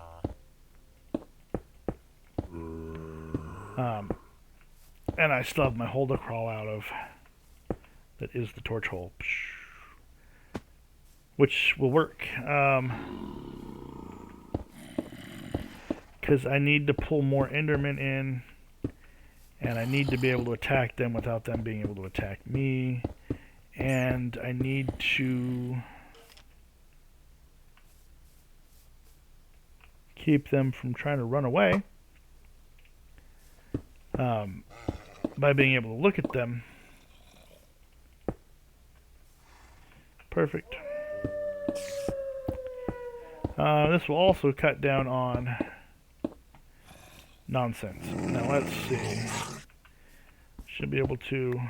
And I still have my hole to crawl out of. That is the torch hole. Which will work. Because I need to pull more Endermen in, and I need to be able to attack them without them being able to attack me, and I need to keep them from trying to run away by being able to look at them. Perfect. This will also cut down on nonsense. Now let's see. Should be able to...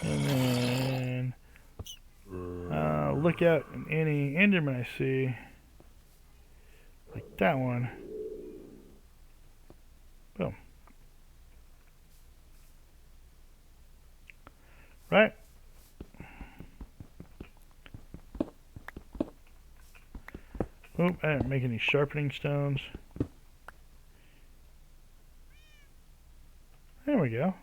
And then... look out any Enderman I see. Like that one. Boom. Right? Oh, I didn't make any sharpening stones. There we go.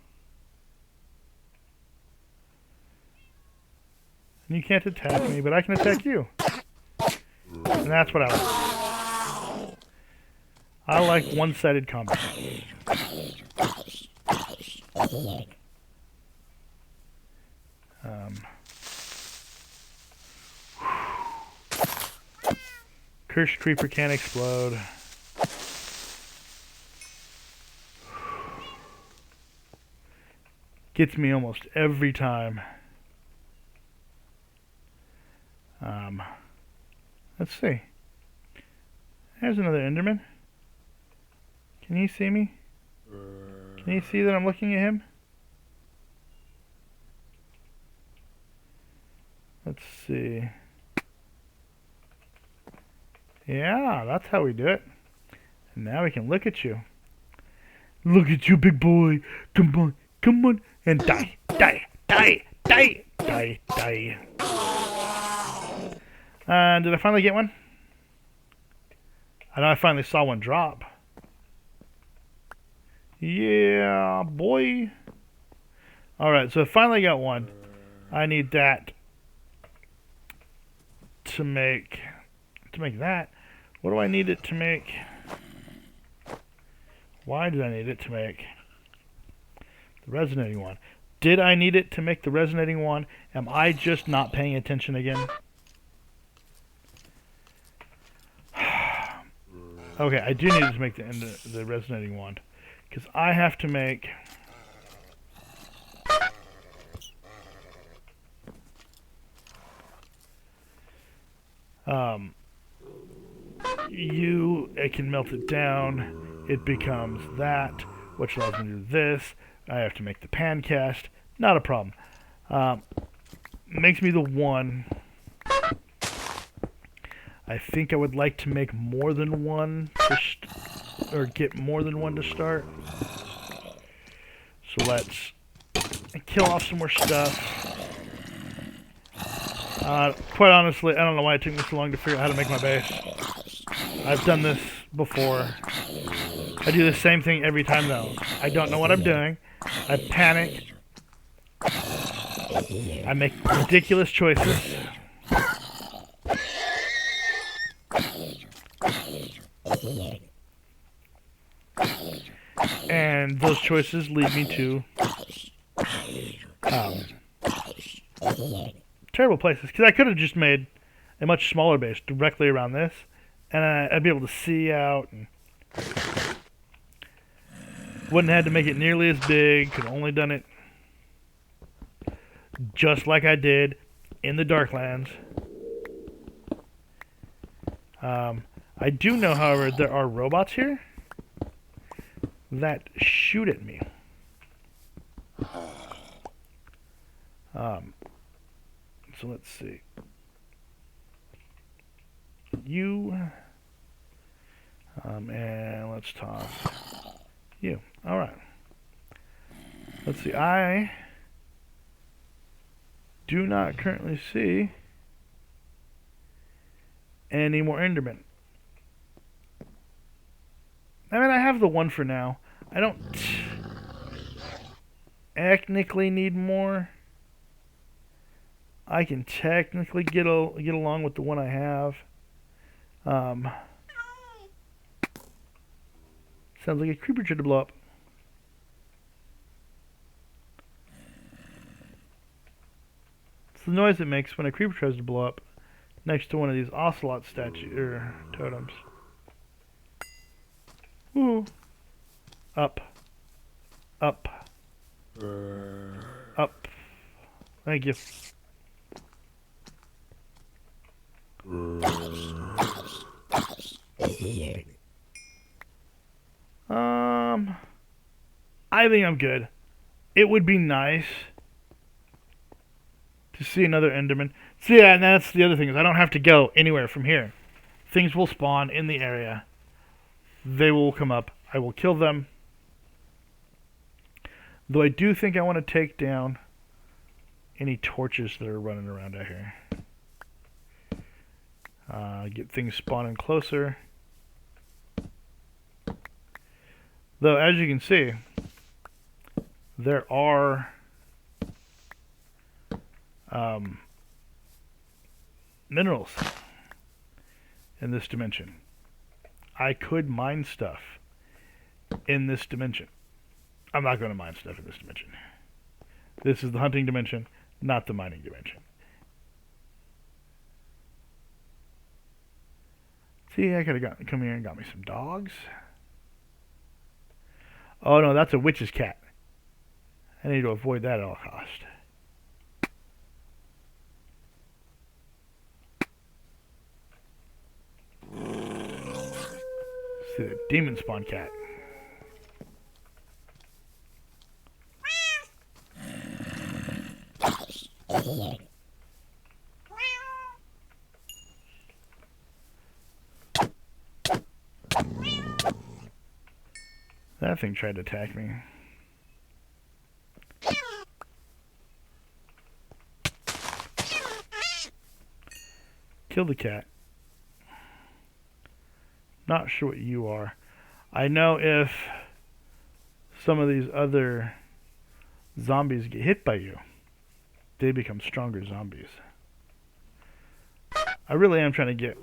And you can't attack me, but I can attack you. And that's what I like. I like one-sided combat. Cursed creeper can't explode. Gets me almost every time. Let's see. There's another Enderman. Can he see me? Can he see that I'm looking at him? Let's see. Yeah, that's how we do it. And now we can look at you. Look at you, big boy. Come on, come on. And die, die, die, die, die, die. Did I finally get one? I know I finally saw one drop. Yeah, boy. Alright, so I finally got one. I need that to make that. What do I need it to make? Why did I need it to make the resonating one? Did I need it to make the resonating one? Am I just not paying attention again? Okay, I do need it to make the resonating wand. Because I have to make... it can melt it down. It becomes that, which allows me to do this. I have to make the pan cast. Not a problem. Makes me the one. I think I would like to make more than one, or get more than one to start. So let's kill off some more stuff. Quite honestly, I don't know why it took me so long to figure out how to make my base. I've done this before. I do the same thing every time though. I don't know what I'm doing. I panic. I make ridiculous choices. And those choices lead me to terrible places. Because I could have just made a much smaller base directly around this, and I'd be able to see out, and wouldn't have had to make it nearly as big. Could have only done it just like I did in the Darklands. I do know, however, there are robots here that shoot at me. So let's see. You. And let's toss you. Alright. Let's see. I do not currently see any more Endermen. I mean, I have the one for now. I don't technically need more. I can technically get along with the one I have. Sounds like a creeper tried to blow up. It's the noise it makes when a creeper tries to blow up next to one of these ocelot totems. Ooh. Up. Up. Up. Thank you. I think I'm good. It would be nice to see another Enderman. See, and that's the other thing, is I don't have to go anywhere from here. Things will spawn in the area. They will come up. I will kill them. Though I do think I want to take down any torches that are running around out here. Get things spawning closer. Though, as you can see, there are minerals in this dimension. I could mine stuff in this dimension. I'm not going to mine stuff in this dimension. This is the hunting dimension, not the mining dimension. See, I could have come here and got me some dogs. Oh no, that's a witch's cat. I need to avoid that at all cost. See the demon spawn cat. That thing tried to attack me. Kill the cat. Not sure what you are. I know if some of these other zombies get hit by you, they become stronger zombies. I really am trying to get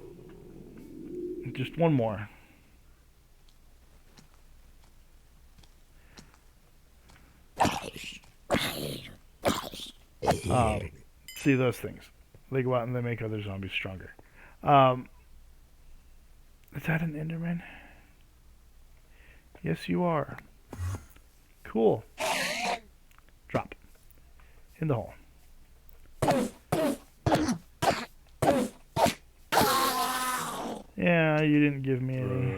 just one more. See those things. They go out and they make other zombies stronger. Is that an Enderman? Yes, you are. Cool. Drop. In the hole. Yeah, you didn't give me any.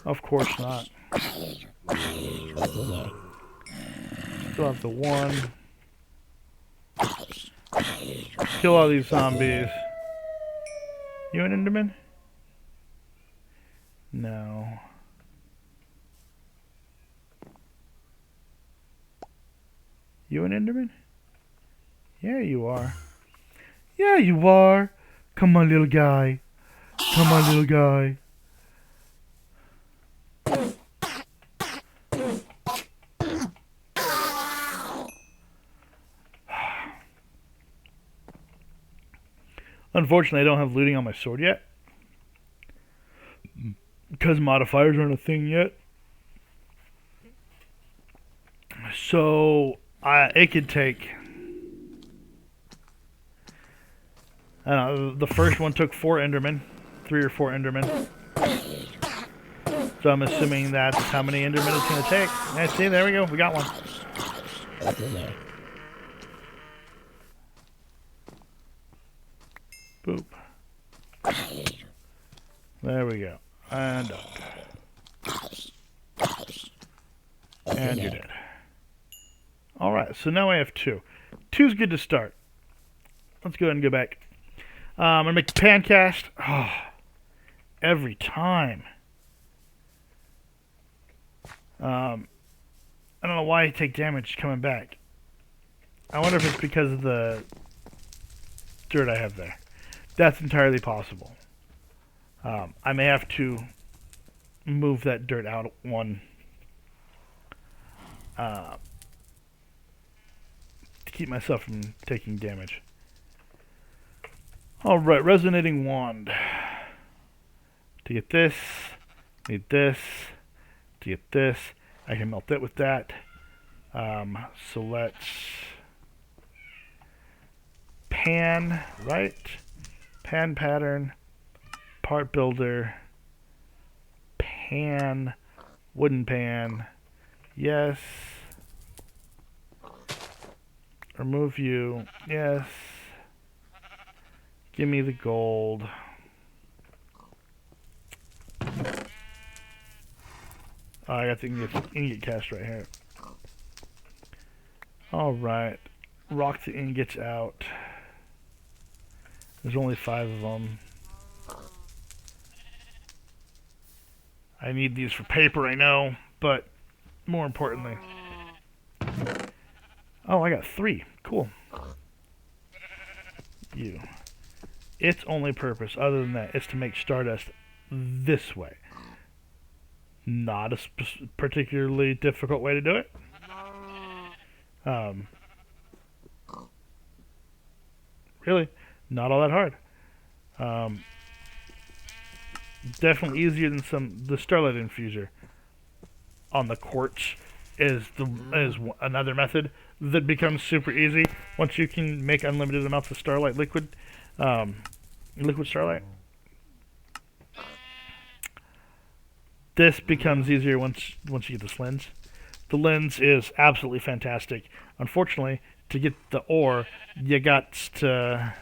Of course not. Still have the one. Kill all these zombies. You an Enderman? No. You an Enderman? Yeah, you are. Yeah, you are. Come on, little guy. Come on, little guy. Unfortunately, I don't have looting on my sword yet. Because modifiers aren't a thing yet. So, it could take... I don't know, the first one took 4 Endermen. 3 or 4 Endermen. So I'm assuming that's how many Endermen it's going to take. Yeah, see, there we go. We got one. Boop. There we go. And up. And you're dead. Alright, so now I have 2. 2's good to start. Let's go ahead and go back. I'm going to make the pan cast. Oh, every time. I don't know why I take damage coming back. I wonder if it's because of the dirt I have there. That's entirely possible. I may have to move that dirt out one to keep myself from taking damage. Alright, resonating wand. To get this, need this. To get this, I can melt it with that. So let's pan, right? Pan pattern, part builder, pan, wooden pan, yes. Remove you, yes. Give me the gold. Oh, I got the ingot cast right here. Alright. Rock the ingots out. There's only 5 of them. I need these for paper, I know, but more importantly... Oh, I got 3. Cool. You. Its only purpose, other than that, is to make Stardust this way. Not a particularly difficult way to do it. Really, not all that hard. Definitely easier than the Starlight Infuser. On the quartz is another method that becomes super easy once you can make unlimited amounts of Starlight liquid, liquid Starlight. This becomes easier once you get the slins. The lens is absolutely fantastic. Unfortunately, to get the ore, you got to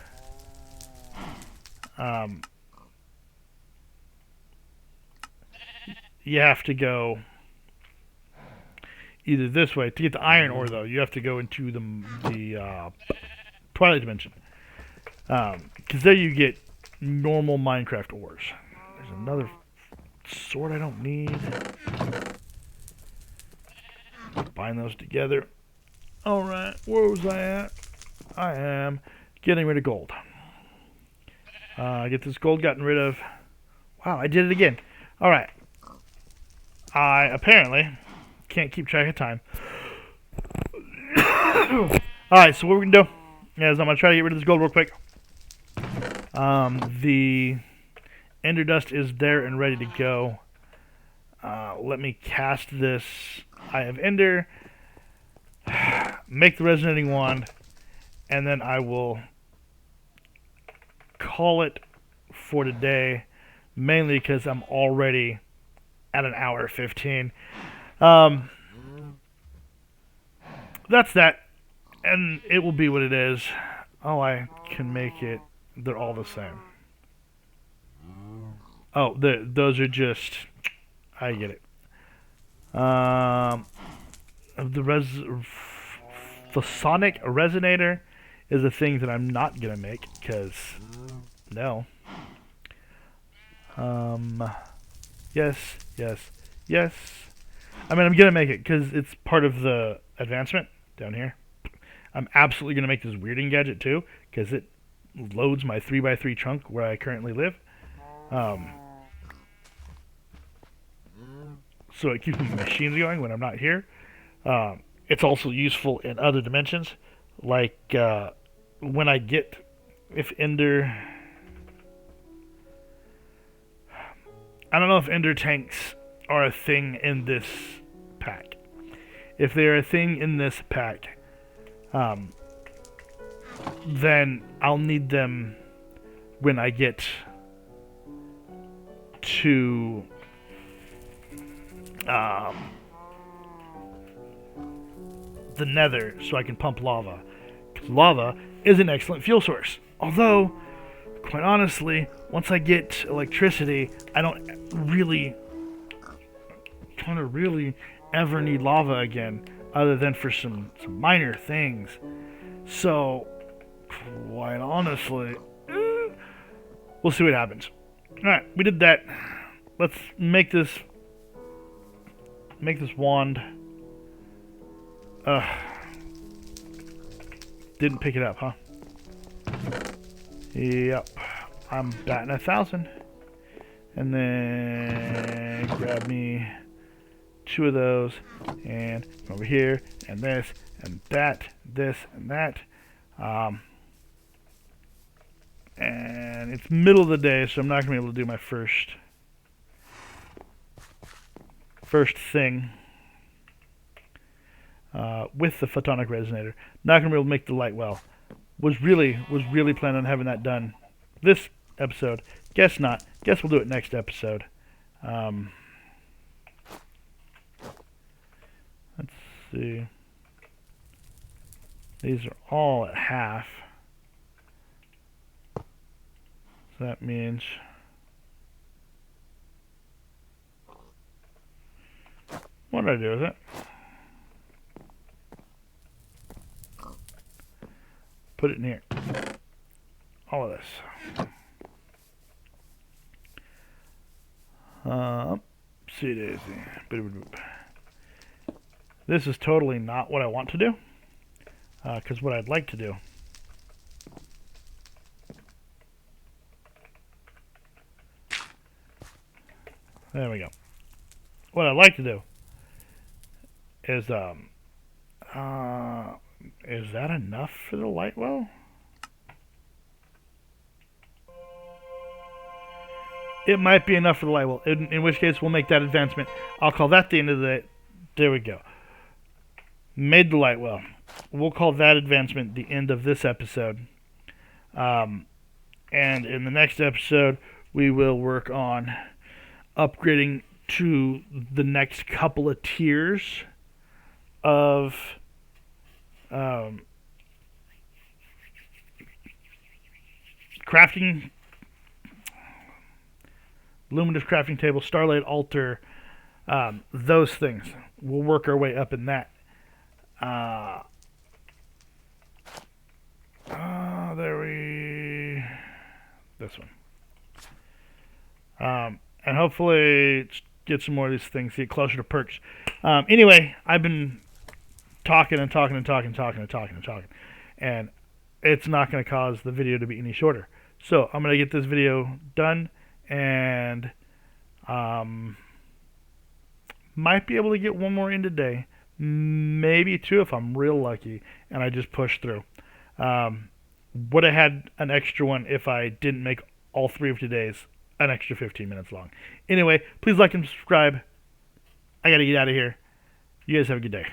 you have to go either this way. To get the iron ore, though, you have to go into the Twilight Dimension. Because there you get normal Minecraft ores. There's another sword I don't need. Bind those together. Alright, where was I at? I am getting rid of gold. Get this gold gotten rid of. Wow, I did it again. Alright. I apparently can't keep track of time. Alright, so what we're going to do is I'm going to try to get rid of this gold real quick. The ender dust is there and ready to go. Let me cast this Eye of Ender, make the resonating wand, and then I will call it for today, mainly because I'm already at an hour 15. That's that, and it will be what it is. Oh, I can make it. They're all the same. Oh, those are just. I get it. The sonic resonator is a thing that I'm not gonna make because no. Yes, yes, yes. I mean, I'm gonna make it because it's part of the advancement down here. I'm absolutely gonna make this weirding gadget too because it loads my 3x3 chunk where I currently live. So it keeps my machines going when I'm not here. It's also useful in other dimensions, like when I get, if Ender, I don't know if Ender tanks are a thing in this pack. If they're a thing in this pack, then I'll need them when I get to the nether so I can pump lava. 'Cause lava is an excellent fuel source. Although, quite honestly, once I get electricity, I don't really ever need lava again, other than for some minor things. So, quite honestly, we'll see what happens. Alright, we did that. Let's make this wand. Didn't pick it up, huh? Yep. I'm batting 1,000. And then grab me 2 of those, and over here, and this, and that, this, and that. And it's middle of the day, so I'm not going to be able to do my first thing with the photonic resonator. Not going to be able to make the light well. Was really planning on having that done this episode. Guess not. Guess we'll do it next episode. Let's see. These are all at half. So that means what did I do with it? Put it in here. All of this. See daisy. This is totally not what I want to do. Because what I'd like to do there we go. What I'd like to do is that enough for the light well? It might be enough for the light well, in which case we'll make that advancement. I'll call that the end of the... There we go. Made the light well. We'll call that advancement the end of this episode. And in the next episode, we will work on upgrading to the next couple of tiers of crafting, luminous crafting table, starlight altar, those things. We'll work our way up in that. This one. And hopefully get some more of these things, get closer to perks. Anyway, I've been talking, and it's not going to cause the video to be any shorter. So I'm going to get this video done, and might be able to get one more in today, maybe two if I'm real lucky, and I just push through. Would have had an extra one if I didn't make all three of today's an extra 15 minutes long. Anyway, please like and subscribe. I got to get out of here. You guys have a good day.